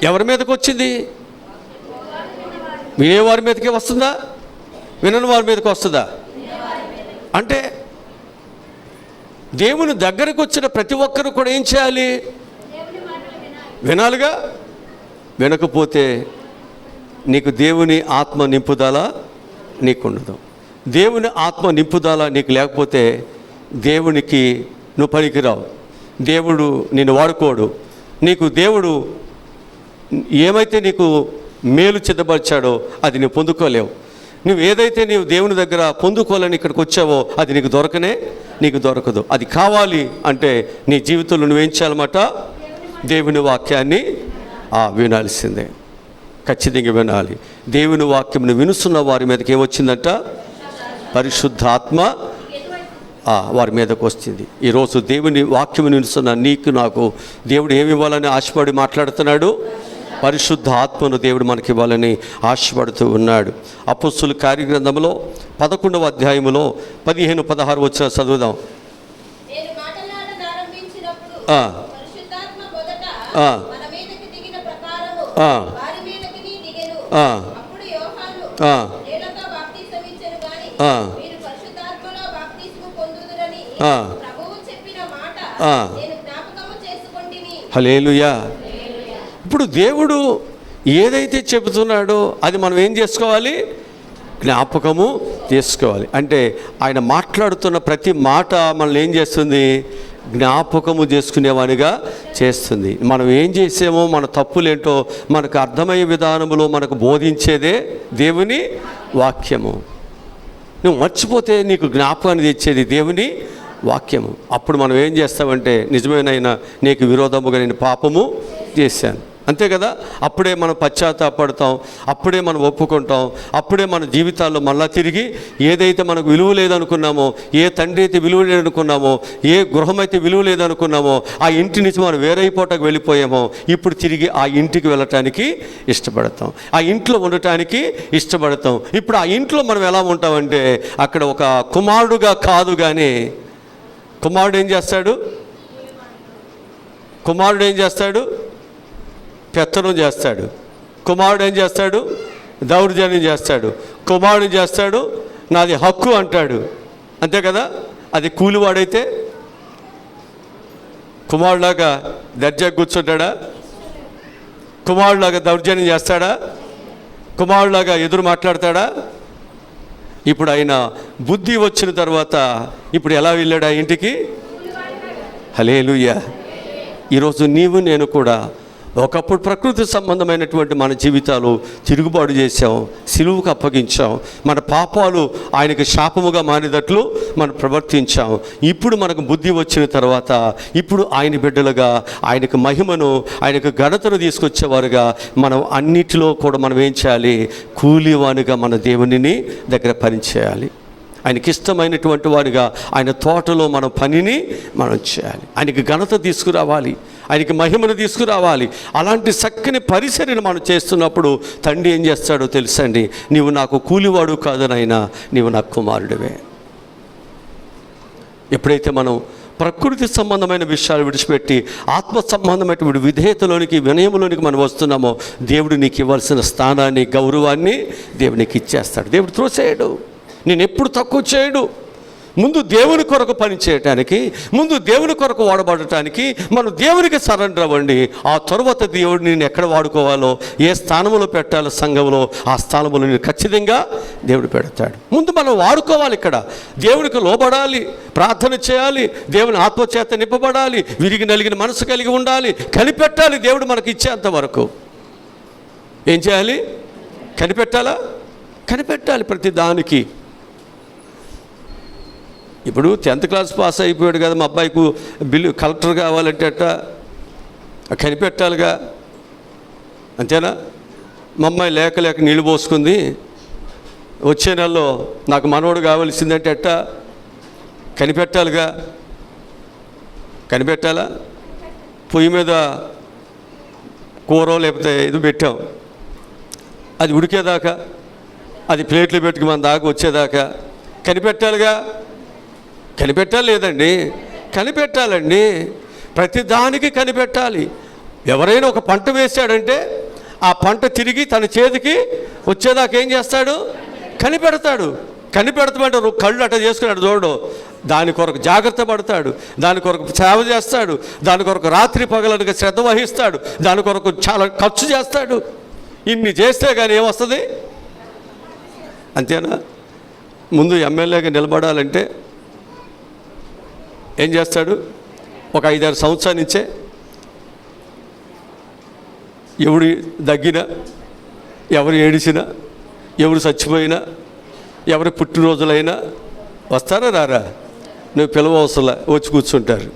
Speaker 1: ఎవరి మీదకి వచ్చింది? వినేవారి మీదకే వస్తుందా? వినని వారి మీదకి వస్తుందా? అంటే దేవుని దగ్గరకు వచ్చిన ప్రతి ఒక్కరు కూడా ఏం చేయాలి? వినాలిగా. వినకపోతే నీకు దేవుని ఆత్మ నింపుదల నీకుండదు. దేవుని ఆత్మ నింపుదల నీకు లేకపోతే దేవునికి నువ్వు పనికిరావు. దేవుడు నిన్ను వాడుకోడు. నీకు దేవుడు ఏమైతే నీకు మేలు సిద్ధపరిచాడో అది నువ్వు పొందుకోలేవు. నువ్వు ఏదైతే నీవు దేవుని దగ్గర పొందుకోవాలని ఇక్కడికి వచ్చావో అది నీకు దొరకదు. అది కావాలి అంటే నీ జీవితంలో నువ్వేం చేయాలన్నమాట? దేవుని వాక్యాన్ని వినాల్సిందే. ఖచ్చితంగా వినాలి. దేవుని వాక్యంను వినుస్తున్న వారి మీదకి ఏమొచ్చిందంట? పరిశుద్ధాత్మ వారి మీదకు వచ్చింది. ఈరోజు దేవుని వాక్యం వినుస్తున్న నీకు నాకు దేవుడు ఏమి ఇవ్వాలని ఆశపడి మాట్లాడుతున్నాడు? పరిశుద్ధ ఆత్మను దేవుడు మనకి ఇవ్వాలని ఆశపడుతూ ఉన్నాడు. అపొస్తలుల కార్యగ్రంథంలో 11వ అధ్యాయములో 15-16 వచ్చిన చదువుదాం. హల్లెలూయా. ఇప్పుడు దేవుడు ఏదైతే చెబుతున్నాడో అది మనం ఏం చేసుకోవాలి? జ్ఞాపకము చేసుకోవాలి. అంటే ఆయన మాట్లాడుతున్న ప్రతి మాట మనల్ని ఏం చేస్తుంది? జ్ఞాపకము చేసుకునేవానిగా చేస్తుంది. మనం ఏం చేసామో మన తప్పులేంటో మనకు అర్థమయ్యే విధానంలో మనకు బోధించేదే దేవుని వాక్యము. నువ్వు మర్చిపోతే నీకు జ్ఞాపకాన్ని తెచ్చేది దేవుని వాక్యము. అప్పుడు మనం ఏం చేస్తామంటే నిజమేనైనా నీకు విరోధముగా నేను పాపము చేశాను, అంతే కదా. అప్పుడే మనం పశ్చాత్తాపడతాం, అప్పుడే మనం ఒప్పుకుంటాం, అప్పుడే మన జీవితాల్లో మళ్ళా తిరిగి ఏదైతే మనకు విలువ లేదనుకున్నామో, ఏ తండ్రి అయితే విలువ లేదనుకున్నామో, ఏ గృహం అయితే విలువ లేదనుకున్నామో, ఆ ఇంటి నుంచి మనం వేరైపోవటానికి వెళ్ళిపోయామో, ఇప్పుడు తిరిగి ఆ ఇంటికి వెళ్ళటానికి ఇష్టపడతాం, ఆ ఇంట్లో ఉండటానికి ఇష్టపడతాం. ఇప్పుడు ఆ ఇంట్లో మనం ఎలా ఉంటామంటే అక్కడ ఒక కుమారుడుగా కాదు, కానీ కుమారుడు ఏం చేస్తాడు? పెత్తనం చేస్తాడు. కుమారుడు ఏం చేస్తాడు? దౌర్జన్యం చేస్తాడు. కుమారుడు చేస్తాడు నాది హక్కు అంటాడు, అంతే కదా. అది కూలివాడైతే కుమారులాగా దర్జాగా కూర్చుంటాడా? కుమారులాగా దౌర్జన్యం చేస్తాడా? కుమారులాగా ఎదురు మాట్లాడతాడా? ఇప్పుడు ఆయన బుద్ధి వచ్చిన తర్వాత ఇప్పుడు ఎలా వెళ్ళాడు ఆ ఇంటికి? హల్లెలూయా. ఈరోజు నీవు నేను కూడా ఒకప్పుడు ప్రకృతి సంబంధమైనటువంటి మన జీవితాలు తిరుగుబాటు చేశాం, సిలువుకు అప్పగించాం, మన పాపాలు ఆయనకి శాపముగా మారినట్లు మనం ప్రవర్తించాం. ఇప్పుడు మనకు బుద్ధి వచ్చిన తర్వాత ఇప్పుడు ఆయన బిడ్డలుగా ఆయనకు మహిమను, ఆయనకు ఘనతను తీసుకొచ్చేవారుగా మనం అన్నిటిలో కూడా మనం ఏం చేయాలి? కూలివానిగా మన దేవునిని దగ్గర పనిచేయాలి. ఆయనకి ఇష్టమైనటువంటి వారిగా ఆయన తోటలో మన పనిని మనం చేయాలి. ఆయనకి ఘనత తీసుకురావాలి, ఆయనకి మహిమను తీసుకురావాలి. అలాంటి చక్కని పరిసరను మనం చేస్తున్నప్పుడు తండ్రి ఏం చేస్తాడో తెలుసండి? నీవు నాకు కూలివాడు కాదు నాయనా, నీవు నాకు కుమారుడివే. ఎప్పుడైతే మనం ప్రకృతి సంబంధమైన విషయాలు విడిచిపెట్టి ఆత్మ సంబంధమైనటువంటి విధేయతలోనికి, వినయములోనికి మనం వస్తున్నామో దేవుడు నీకు ఇవ్వాల్సిన స్థానాన్ని, గౌరవాన్ని దేవునికి ఇచ్చేస్తాడు. దేవుడు త్రోసేయడు, నేను ఎప్పుడు తక్కువ చేయడు. ముందు దేవుని కొరకు పని చేయటానికి, ముందు దేవుని కొరకు వాడబడటానికి మనం దేవునికి సరెండర్ అవ్వండి. ఆ తరువాత దేవుడిని నేను ఎక్కడ వాడుకోవాలో, ఏ స్థానంలో పెట్టాలో సంఘంలో, ఆ స్థానంలో నేను ఖచ్చితంగా దేవుడు పెడతాడు. ముందు మనం వాడుకోవాలి. ఇక్కడ దేవునికి లోబడాలి, ప్రార్థన చేయాలి, దేవుని ఆత్మచేత నింపబడాలి, విరిగి నలిగిన మనసు కలిగి ఉండాలి, కనిపెట్టాలి. దేవుడు మనకి ఇచ్చేంత వరకు ఏం చేయాలి? కనిపెట్టాలి ప్రతి దానికి. ఇప్పుడు 10th క్లాస్ పాస్ అయిపోయాడు కదా, మా అబ్బాయికి కలెక్టర్ కావాలంటే అట్ట కనిపెట్టాలిగా, అంతేనా? మా అమ్మాయి లేక నీళ్ళు పోసుకుంది, వచ్చే నెలలో నాకు మనవడు కావాల్సిందంటే అట్ట కనిపెట్టాలా? పొయ్యి మీద కూర లేకపోతే ఇది పెట్టాం, అది ఉడికేదాకా, అది ప్లేట్లు పెట్టుకు మన దాకా వచ్చేదాకా కనిపెట్టాలి కనిపెట్టాలండి. ప్రతిదానికి కనిపెట్టాలి. ఎవరైనా ఒక పంట వేశాడంటే ఆ పంట తిరిగి తన చేతికి వచ్చేదాకా ఏం చేస్తాడు? కనిపెడతాడు. కనిపెడతామంటే కళ్ళు అట్ట చేసుకున్నాడు చూడు, దాని కొరకు జాగ్రత్త పడతాడు, దాని కొరకు సేవ చేస్తాడు, దాని కొరకు రాత్రి పగలనుగా శ్రద్ధ వహిస్తాడు, దాని కొరకు చాలా ఖర్చు చేస్తాడు. ఇన్ని చేస్తే కానీ ఏమొస్తుంది? అంతేనా? ముందు ఎమ్మెల్యేగా నిలబడాలంటే ఏం చేస్తాడు? ఒక 5-6 సంవత్సరాల నుంచే ఎవడు దగ్గినా, ఎవరు ఏడిచినా, ఎవరు చచ్చిపోయినా, ఎవరి పుట్టినరోజులైనా వస్తారా రారా? నువ్వు పిలవవసరంలా వచ్చి కూర్చుంటారు.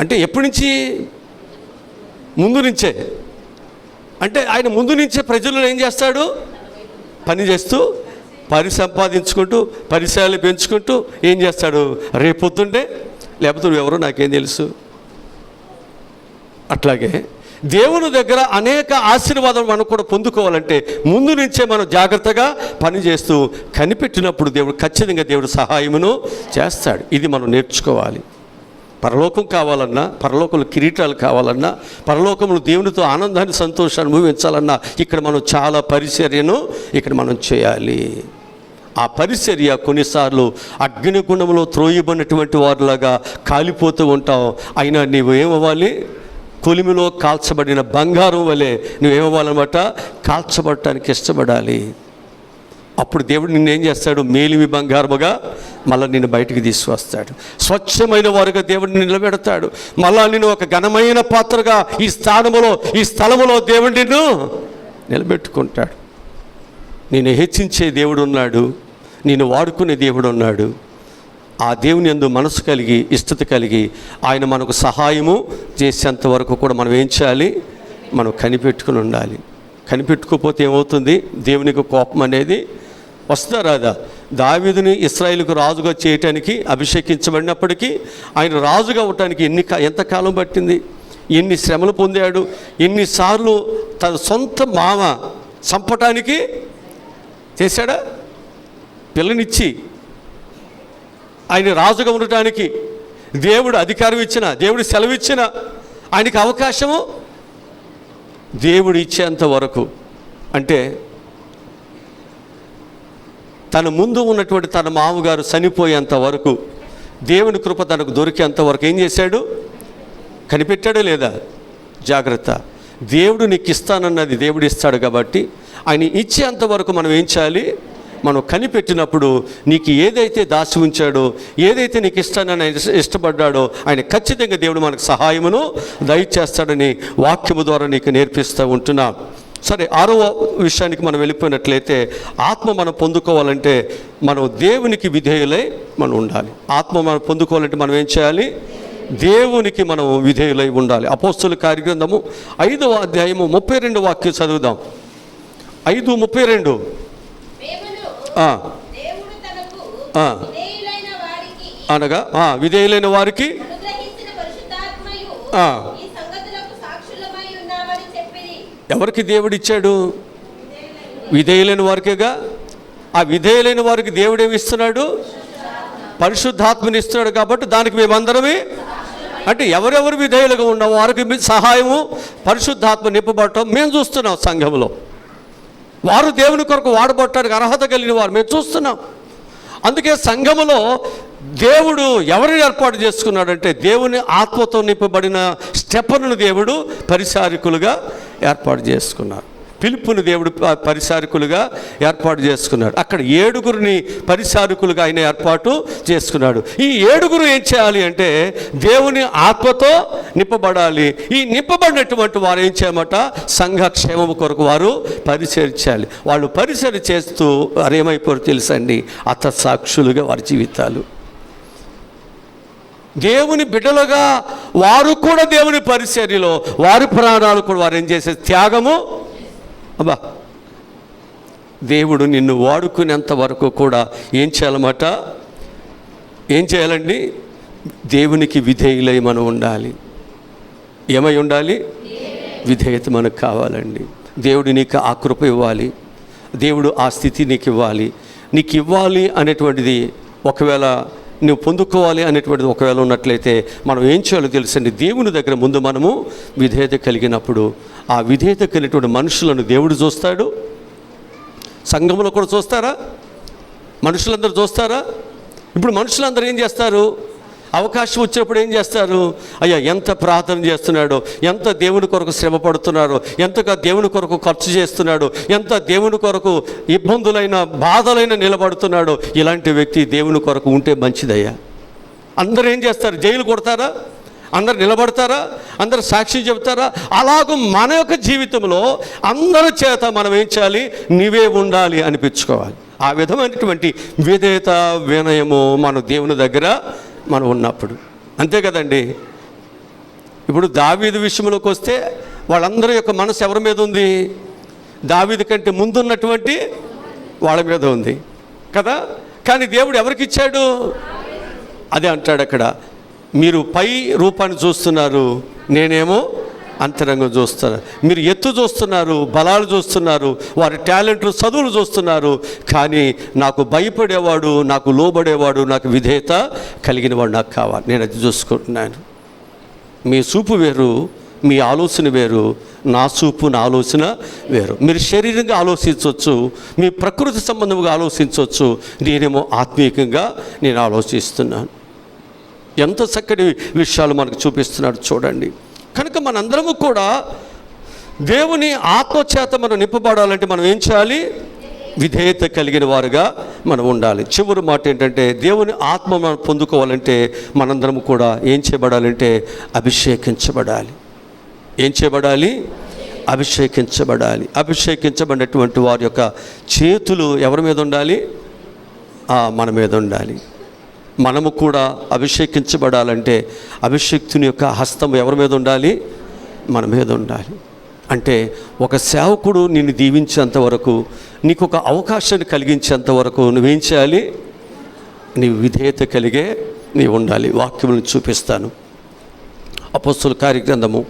Speaker 1: అంటే ఎప్పటి నుంచి? ముందు నుంచే. అంటే ఆయన ముందు నుంచే ప్రజలను ఏం చేస్తాడు? పని చేస్తూ, పని సంపాదించుకుంటూ, పరిసరాలు పెంచుకుంటూ ఏం చేస్తాడు? రేపొద్దుంటే లేకపోతే నువ్వెవరో నాకేం తెలుసు. అట్లాగే దేవుని దగ్గర అనేక ఆశీర్వాదాలు మనం కూడా పొందుకోవాలంటే ముందు నుంచే మనం జాగ్రత్తగా పనిచేస్తూ కనిపెట్టినప్పుడు దేవుడు ఖచ్చితంగా దేవుడు సహాయమును చేస్తాడు. ఇది మనం నేర్చుకోవాలి. పరలోకం కావాలన్నా, పరలోకంలో కిరీటాలు కావాలన్నా, పరలోకంలో దేవునితో ఆనందాన్ని సంతోషాన్ని అనుభవించాలన్నా ఇక్కడ మనం చాలా పరిచర్యను ఇక్కడ మనం చేయాలి. ఆ పరిచర్య కొన్నిసార్లు అగ్నిగుండంలో త్రోయబడినటువంటి వారిలాగా కాలిపోతూ ఉంటాం. అయినా నీవు ఏమవ్వాలి? కొలిమిలో కాల్చబడిన బంగారం వలె నువ్వేమవ్వాలన్నమాట? కాల్చబడటానికి ఇష్టపడాలి. అప్పుడు దేవుడు నిన్నేం చేస్తాడు? మేలిమి బంగారముగా మళ్ళీ నిన్ను బయటికి తీసుకొస్తాడు. స్వచ్ఛమైన వారుగా దేవుడిని నిలబెడతాడు. మళ్ళా నిన్ను ఒక ఘనమైన పాత్రగా ఈ స్థలములో దేవుడు నిన్ను నిలబెట్టుకుంటాడు. నిన్ను హెచ్చించే దేవుడు ఉన్నాడు, నిన్ను వాడుకునే దేవుడు ఉన్నాడు. ఆ దేవుని యందు మనసు కలిగి, ఇష్టత కలిగి ఆయన మనకు సహాయము చేసేంత వరకు కూడా మనం ఏం చేయాలి? మనం కనిపెట్టుకుని ఉండాలి. కనిపెట్టుకోకపోతే ఏమవుతుంది? దేవునికి కోపం అనేది వస్తుందా రాదా? దావీదుని ఇశ్రాయేలుకు రాజుగా చేయటానికి అభిషేకించబడినప్పటికీ ఆయన రాజుగా అవటానికి ఎంతకాలం పట్టింది? ఎన్ని శ్రమలు పొందాడు? ఎన్నిసార్లు తన సొంత మామ చంపటానికి చేశాడా? పిల్లనిచ్చి ఆయన రాజుగా ఉండటానికి దేవుడు అధికారం ఇచ్చిన, దేవుడు సెలవిచ్చిన, ఆయనకి అవకాశము దేవుడు ఇచ్చేంత వరకు, అంటే తన ముందు ఉన్నటువంటి తన మామగారు చనిపోయేంత వరకు, దేవుని కృప తనకు దొరికేంత వరకు ఏం చేశాడు? కనిపెట్టాడే లేదా? జాగ్రత్త. దేవుడు నీకు ఇస్తానన్నది దేవుడు ఇస్తాడు కాబట్టి ఆయన ఇచ్చేంత వరకు మనం ఏం చేయాలి? మనం కనిపెట్టినప్పుడు నీకు ఏదైతే దాచి ఉంచాడో, ఏదైతే నీకు ఇష్టాన్ని ఇష్టపడ్డాడో ఆయన ఖచ్చితంగా దేవుడు మనకు సహాయమును దయచేస్తాడని వాక్యము ద్వారా నీకు నేర్పిస్తూ ఉంటున్నా. సరే, 6వ విషయానికి మనం వెళ్ళిపోయినట్లయితే ఆత్మ మనం పొందుకోవాలంటే మనం దేవునికి విధేయులై మనం ఉండాలి. ఆత్మ మనం పొందుకోవాలంటే మనం ఏం చేయాలి? దేవునికి మనం విధేయులై ఉండాలి. అపోస్తలుల కార్యగ్రంథము 5వ అధ్యాయము 32 వాక్యం చదువుదాం. 5:32 అనగా విధేయులైన వారికి ఎవరికి దేవుడు ఇచ్చాడు? విధేయులైన వారికేగా. ఆ విధేయులైన వారికి దేవుడు ఏమి ఇస్తున్నాడు? పరిశుద్ధాత్మని ఇస్తున్నాడు. కాబట్టి దానికి మేమందరమే, అంటే ఎవరెవరు విధేయులుగా ఉన్న వారికి సహాయము, పరిశుద్ధాత్మ నింపబడటం మేము చూస్తున్నాం. సంఘంలో వారు దేవుని కొరకు వాడబట్టడానికి అర్హత కలిగిన వారు మేము చూస్తున్నాం. అందుకే సంఘములో దేవుడు ఎవరిని ఏర్పాటు చేసుకున్నాడంటే దేవుని ఆత్మతో నింపబడిన స్టెఫనును దేవుడు పరిచారకులుగా ఏర్పాటు చేసుకున్నారు. ఫిలిప్పుని దేవుడు పరిచారకులుగా ఏర్పాటు చేసుకున్నాడు. అక్కడ 7గురిని పరిచారకులుగా ఆయన ఏర్పాటు చేసుకున్నాడు. ఈ 7గురు ఏం చేయాలి అంటే దేవుని ఆత్మతో నింపబడాలి. ఈ నింపబడినటువంటి వారు ఏం చేయమట? సంఘ క్షేమము కొరకు వారు పరిచర్యాలి. వాళ్ళు పరిచర్య చేస్తూ వారు ఏమైపోరు తెలుసండి? హతసాక్షులుగా వారి జీవితాలు. దేవుని బిడ్డలుగా వారు కూడా దేవుని పరిచర్యలో వారి ప్రాణాలు కూడా వారు ఏం చేసే త్యాగము. అబ్బా, దేవుడు నిన్ను వాడుకునేంత వరకు కూడా ఏం చేయాలన్నమాట? ఏం చేయాలండి? దేవునికి విధేయులై మనం ఉండాలి. ఏమై ఉండాలి? విధేయత మనకు కావాలండి. దేవుడు నీకు ఆ కృప ఇవ్వాలి, దేవుడు ఆ స్థితి నీకు ఇవ్వాలి. నీకు ఇవ్వాలి అనేటువంటిది ఒకవేళ నువ్వు పొందుకోవాలి అనేటువంటిది ఒకవేళ ఉన్నట్లయితే మనం ఏం చేయాలో తెలుసండి. దేవుని దగ్గర ముందు మనము విధేయత కలిగినప్పుడు ఆ విధేయత కలిగినటువంటి మనుషులను దేవుడు చూస్తాడు. సంఘంలో కూడా చూస్తారా? మనుషులందరూ చూస్తారా? ఇప్పుడు మనుషులందరూ ఏం చేస్తారు? అవకాశం వచ్చినప్పుడు ఏం చేస్తారు? అయ్యా ఎంత ప్రార్థన చేస్తున్నాడో, ఎంత దేవుని కొరకు శ్రమ పడుతున్నాడో, ఎంతగా దేవుని కొరకు ఖర్చు చేస్తున్నాడో, ఎంత దేవుని కొరకు ఇబ్బందులైన బాధలైన నిలబడుతున్నాడో, ఇలాంటి వ్యక్తి దేవుని కొరకు ఉంటే మంచిదయ్యా. అందరూ ఏం చేస్తారు? జైలు కొడతారా? అందరు నిలబడతారా? అందరు సాక్షి చెబుతారా? అలాగూ మన యొక్క జీవితంలో అందరి చేత మనం ఏం చేయాలి? నీవే ఉండాలి అనిపించుకోవాలి. ఆ విధమైనటువంటి విధేయత, వినయము మన దేవుని దగ్గర మనం ఉన్నప్పుడు, అంతే కదండి. ఇప్పుడు దావీదు విషయంలోకి వస్తే వాళ్ళందరి యొక్క మనసు ఎవరి మీద ఉంది? దావీదు కంటే ముందున్నటువంటి వాళ్ళ మీద ఉంది కదా. కానీ దేవుడు ఎవరికి ఇచ్చాడు? అదే అంటాడు అక్కడ, మీరు పై రూపాన్ని చూస్తున్నారు, నేనేమో అంతరంగం చూస్తున్నారు. మీరు ఎత్తు చూస్తున్నారు, బలాలు చూస్తున్నారు, వారి టాలెంట్లు, చదువులు చూస్తున్నారు, కానీ నాకు భయపడేవాడు, నాకు లోబడేవాడు, నాకు విధేయత కలిగిన వాడు నాకు కావాలి. నేను అది చూసుకుంటున్నాను. మీ చూపు వేరు, మీ ఆలోచన వేరు, నా చూపు, నా ఆలోచన వేరు. మీరు శరీరంగా ఆలోచించవచ్చు, మీ ప్రకృతి సంబంధంగా ఆలోచించవచ్చు, నేనేమో ఆత్మీయంగా నేను ఆలోచిస్తున్నాను. ఎంత చక్కటి విషయాలు మనకు చూపిస్తున్నాడు చూడండి. కనుక మనందరము కూడా దేవుని ఆత్మచేత మనం నింపబడాలంటే మనం ఏం చేయాలి? విధేయత కలిగిన వారుగా మనం ఉండాలి. చివరి మాట ఏంటంటే, దేవుని ఆత్మ మనం పొందుకోవాలంటే మనందరము కూడా ఏం చేయబడాలంటే అభిషేకించబడాలి. ఏం చేయబడాలి? అభిషేకించబడాలి. అభిషేకించబడినటువంటి వారి యొక్క చేతులు ఎవరి మీద ఉండాలి? మన మీద ఉండాలి. మనము కూడా అభిషేకించబడాలంటే అభిషేక్తుని యొక్క హస్తం ఎవరి మీద ఉండాలి? మన మీద ఉండాలి. అంటే ఒక సేవకుడు నిన్ను దీవించేంత వరకు, నీకు ఒక అవకాశాన్ని కలిగించేంత వరకు నువ్వేం చేయాలి? నీవు విధేయత కలిగే నీవు ఉండాలి. వాక్యములను చూపిస్తాను. అపోస్తలుల కార్యగ్రంథము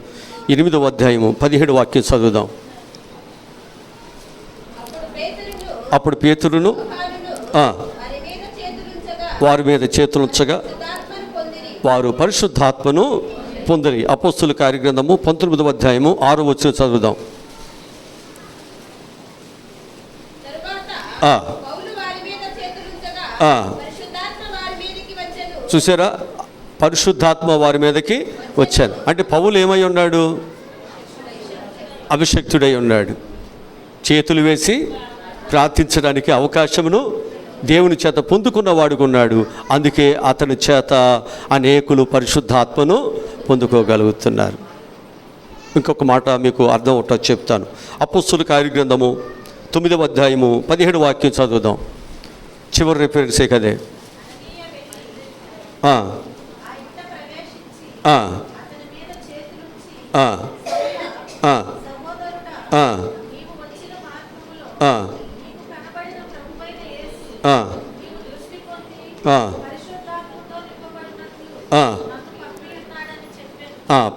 Speaker 1: 8వ అధ్యాయము 17వ వాక్యం చదువుదాం. అప్పుడు పేతురును వారి మీద చేతులుంచగా వారు పరిశుద్ధాత్మను పొందిరి. అపోస్తలుల కార్యగ్రంథము 19వ అధ్యాయము 6వ వచనం చదువుదాం. చూసారా? పరిశుద్ధాత్మ వారి మీదకి వచ్చాను అంటే పౌలు ఏమై ఉన్నాడు? అభిషక్తుడై ఉన్నాడు. చేతులు వేసి ప్రార్థించడానికి అవకాశమును దేవుని చేత పొందుకున్నవాడుకున్నాడు. అందుకే అతని చేత అనేకులు పరిశుద్ధాత్మను పొందుకోగలుగుతున్నారు. ఇంకొక మాట మీకు అర్థం అవుతా చెప్తాను. అపోస్తలుల కార్యగ్రంథము 9వ అధ్యాయము 17వ వాక్యం చదువుదాం. చివరి రిఫరెన్సే కదే.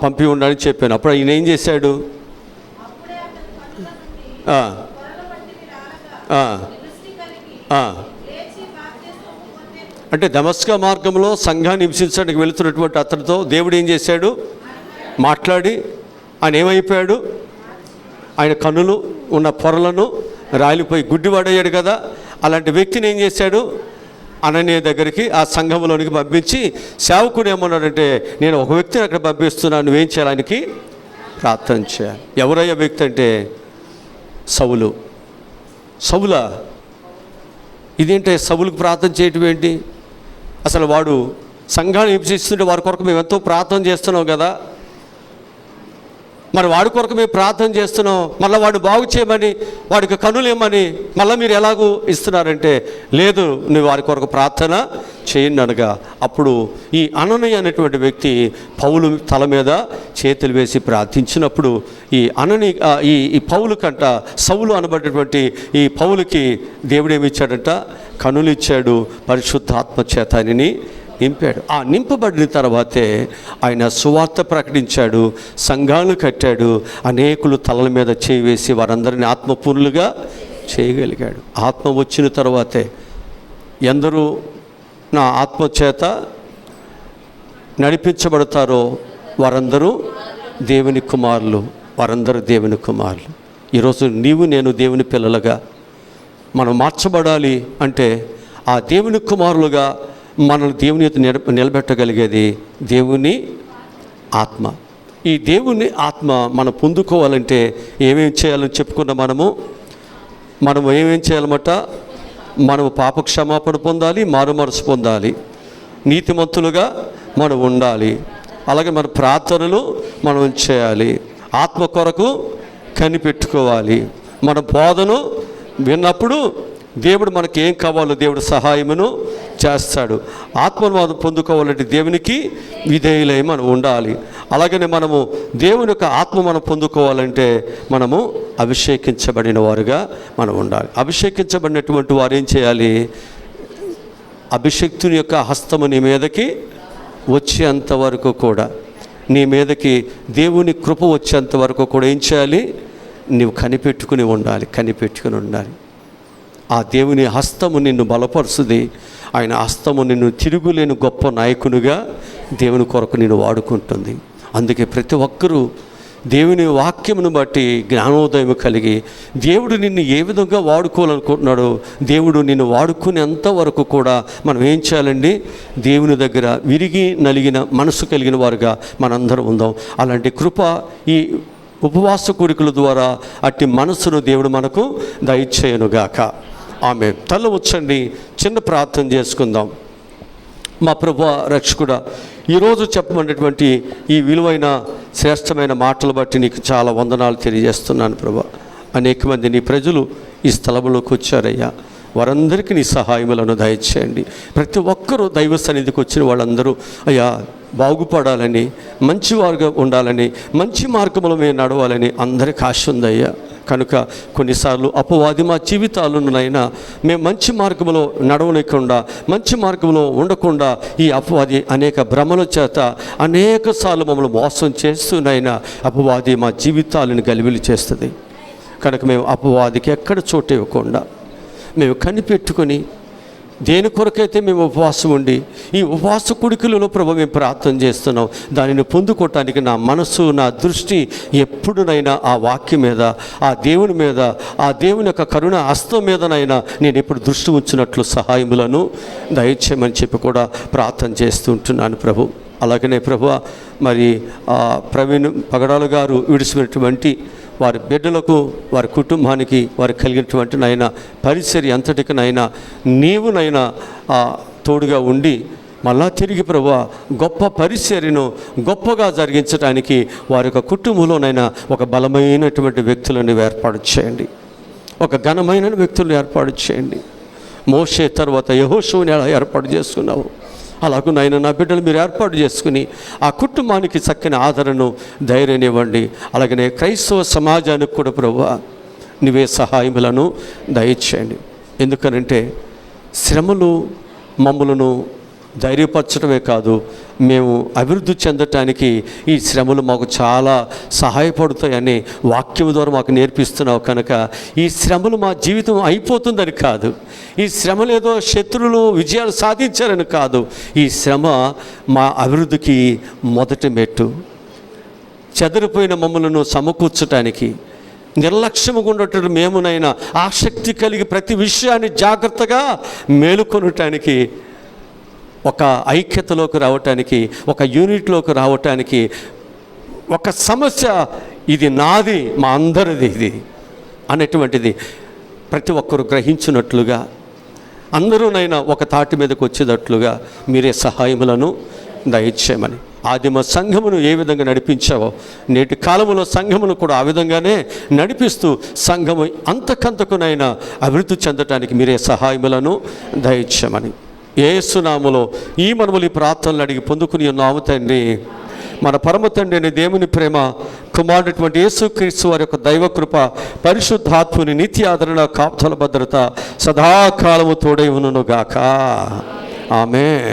Speaker 1: పంపి ఉండాలని చెప్పాను. అప్పుడు ఈయన ఏం చేశాడు? అంటే దమస్కా మార్గంలో సంఘాన్ని హింసించడానికి వెళుతున్నటువంటి అతనితో దేవుడు ఏం చేశాడు? మాట్లాడి ఆయన ఏమైపోయాడు? ఆయన కన్నులు ఉన్న పొరలను రాలిపోయి గుడ్డివాడయ్యాడు కదా. అలాంటి వ్యక్తిని ఏం చేశాడు? అననీయ దగ్గరికి, ఆ సంఘంలోనికి పంపించి, సేవకుడు ఏమన్నాడంటే, నేను ఒక వ్యక్తిని అక్కడ పంపిస్తున్నాను, నువ్వేం చేయాలి? ఆయనకి ప్రార్థన చేయాలి. ఎవరయ్యా వ్యక్తి అంటే సౌలు. సౌలా? ఇదేంటే సౌలుకు ప్రార్థన చేయటం ఏంటి? అసలు వాడు సంఘాన్ని హింసిస్తుంటే వారి కొరకు మేము ఎంతో ప్రార్థన చేస్తున్నాం కదా, మరి వాడి కొరకు మేము ప్రార్థన చేస్తున్నాం, మళ్ళీ వాడు బాగు చేయమని, వాడికి కనులేమని మళ్ళీ మీరు ఎలాగూ ఇస్తున్నారంటే, లేదు నువ్వు వారి కొరకు ప్రార్థన చేయండి అనగా, అప్పుడు ఈ అననీయ అనేటువంటి వ్యక్తి పౌలు తల మీద చేతులు వేసి ప్రార్థించినప్పుడు ఈ పౌలు కంట, సౌలు అనబడేటువంటి ఈ పౌలుకి దేవుడేమి ఇచ్చాడంట? కనులు ఇచ్చాడు, పరిశుద్ధాత్మ చేత ఆయనని నింపాడు. ఆ నింపబడిన తర్వాతే ఆయన సువార్త ప్రకటించాడు, సంఘాలు కట్టాడు, అనేకులు తలల మీద చేయి వేసి వారందరినీ ఆత్మపూర్ణులుగా చేయగలిగాడు. ఆత్మ వచ్చిన తర్వాతే ఎందరూ నా ఆత్మ చేత నడిపించబడతారో వారందరూ దేవుని కుమారులు, వారందరూ దేవుని కుమారులు. ఈరోజు నీవు నేను దేవుని పిల్లలుగా మనం మార్చబడాలి అంటే ఆ దేవుని కుమారులుగా మనల్ని దేవుని ఎదుట నిలబెట్టగలిగేది దేవుని ఆత్మ. ఈ దేవుని ఆత్మ మనం పొందుకోవాలంటే ఏమేం చేయాలని చెప్పుకున్న మనము ఏమేం చేయాలన్నమాట? మనము పాపక్షమాపణ పొందాలి, మారుమనసు పొందాలి, నీతిమంతులుగా మనం ఉండాలి, అలాగే మన ప్రార్థనలు మనం చేయాలి, ఆత్మ కొరకు కనిపెట్టుకోవాలి, మన బోధను విన్నప్పుడు దేవుడు మనకి ఏం కావాలో దేవుడు సహాయమును చేస్తాడు. ఆత్మను మనం పొందుకోవాలంటే దేవునికి విధేయులై మనం ఉండాలి. అలాగనే మనము దేవుని యొక్క ఆత్మ మనం పొందుకోవాలంటే మనము అభిషేకించబడిన వారుగా మనం ఉండాలి. అభిషేకించబడినటువంటి వారు ఏం చేయాలి? అభిషేక్తుని యొక్క హస్తము నీ మీదకి వచ్చేంత వరకు కూడా, నీ మీదకి దేవుని కృప వచ్చేంత వరకు కూడా ఏం చేయాలి? నీవు కనిపెట్టుకుని ఉండాలి. ఆ దేవుని హస్తము నిన్ను బలపరుస్తుంది. ఆయన హస్తము నిన్ను తిరుగులేని గొప్ప నాయకునిగా దేవుని కొరకు నిన్ను వాడుకుంటుంది. అందుకే ప్రతి ఒక్కరూ దేవుని వాక్యమును బట్టి జ్ఞానోదయం కలిగి దేవుడు నిన్ను ఏ విధంగా వాడుకోవాలనుకుంటున్నాడో, దేవుడు నిన్ను వాడుకునేంత వరకు కూడా మనం ఏం చేయాలండి? దేవుని దగ్గర విరిగి నలిగిన మనసు కలిగిన వారుగా మనందరం ఉందాం. అలాంటి కృప ఈ ఉపవాస కోరికల ద్వారా అట్టి మనసును దేవుడు మనకు దయచేయనుగాక. ఆమె తల వచ్చండి, చిన్న ప్రార్థన చేసుకుందాం. మా ప్రభువా రక్షకుడా, ఈరోజు చెప్పమన్నటువంటి ఈ విలువైన శ్రేష్టమైన మాటలు బట్టి నీకు చాలా వందనాలు తెలియజేస్తున్నాను ప్రభువా. అనేక మంది నీ ప్రజలు ఈ స్థలంలోకి వచ్చారయ్యా. వారందరికీ నీ సహాయములను దయచేయండి. ప్రతి ఒక్కరూ దైవ సన్నిధికి వచ్చిన వాళ్ళందరూ అయ్యా బాగుపడాలని, మంచివారుగా ఉండాలని, మంచి మార్గంలో మేము నడవాలని అందరికీ ఆశ ఉందయ్యా. కనుక కొన్నిసార్లు అపవాది మా జీవితాలనైనా మేము మంచి మార్గంలో నడవలేకుండా, మంచి మార్గంలో ఉండకుండా ఈ అపవాది అనేక భ్రమల చేత అనేక సార్లు మమ్మల్ని మోసం చేస్తూనైనా అపవాది మా జీవితాలను గలిబిలి చేస్తుంది. కనుక మేము అపవాదికి ఎక్కడ చోటు ఇవ్వకుండా మేము కనిపెట్టుకొని దేని కొరకైతే మేము ఉపవాసం ఉండి ఈ ఉపవాస కుడికలలో ప్రభు మేము ప్రార్థన చేస్తున్నాం, దానిని పొందుకోవటానికి నా మనసు, నా దృష్టి ఎప్పుడునైనా ఆ వాక్యం మీద, ఆ దేవుని మీద, ఆ దేవుని యొక్క కరుణ హస్తం మీదనైనా నేను ఎప్పుడు దృష్టి ఉంచినట్లు సహాయములను దయచేయమని చెప్పి కూడా ప్రార్థన చేస్తూ ఉంటున్నాను ప్రభు. అలాగనే ప్రభు మరి ప్రవీణ్ పగడాలు గారు విడిచినటువంటి వారి బిడ్డలకు, వారి కుటుంబానికి, వారికి కలిగినటువంటి నైనా పరిచర్య అంతటికినైనా నీవునైనా తోడుగా ఉండి మళ్ళా తిరిగి ప్రభువా గొప్ప పరిచర్యను గొప్పగా జరిగించడానికి వారి యొక్క కుటుంబంలోనైనా ఒక బలమైనటువంటి వ్యక్తులను ఏర్పాటు చేయండి, ఒక ఘనమైన వ్యక్తులను ఏర్పాటు చేయండి. మోషే తర్వాత యెహోషువని ఎలా ఏర్పాటు చేసుకున్నావు, అలాగూ నాయన నా బిడ్డలు మీరు ఏర్పాటు చేసుకుని ఆ కుటుంబానికి చక్కని ఆదరణను, ధైర్యాన్ని ఇవ్వండి. అలాగనే క్రైస్తవ సమాజానికి కూడా ప్రభువా నీవే సహాయములను దయచేయండి. ఎందుకనంటే శ్రమలు మమ్మలను ధైర్యపరచడమే కాదు, మేము అభివృద్ధి చెందటానికి ఈ శ్రమలు మాకు చాలా సహాయపడతాయని వాక్యం ద్వారా మాకు నేర్పిస్తున్నావు. కనుక ఈ శ్రమలు మా జీవితం అయిపోతుందని కాదు, ఈ శ్రమలు ఏదో శత్రువులు విజయాలు సాధించారని కాదు, ఈ శ్రమ మా అభివృద్ధికి మొదటి మెట్టు. చెదరిపోయిన మమ్మలను సమకూర్చడానికి, నిర్లక్ష్యంగా ఉండేటట్టు మేమునైనా ఆసక్తి కలిగి ప్రతి విషయాన్ని జాగ్రత్తగా మేలుకొనటానికి, ఒక ఐక్యతలోకి రావటానికి, ఒక యూనిట్లోకి రావటానికి, ఒక సమస్య ఇది నాది, మా అందరిది ఇది అనేటువంటిది ప్రతి ఒక్కరు గ్రహించినట్లుగా, అందరూనైనా ఒక తాటి మీదకి వచ్చేటట్లుగా మీరే సహాయములను దయచేయమని. ఆదిమ సంఘమును ఏ విధంగా నడిపించావో నేటి కాలంలో సంఘమును కూడా ఆ విధంగానే నడిపిస్తూ సంఘము అంతకంతకునైనా అభివృద్ధి చెందటానికి మీరే సహాయములను దయచేయమని యేసు నామములో ఈ మనములు ప్రార్థనలు అడిగి పొందుకుని ఉన్నాము తండ్రి. మన పరమ తండ్రి అనే దేవుని ప్రేమ, కుమారుడైనటువంటి యేసుక్రీస్తు వారి యొక్క దైవకృప, పరిశుద్ధాత్ముని నిత్య ఆదరణ, కాపుదల భద్రత సదాకాలము తోడై ఉండును గాక. ఆమేన్.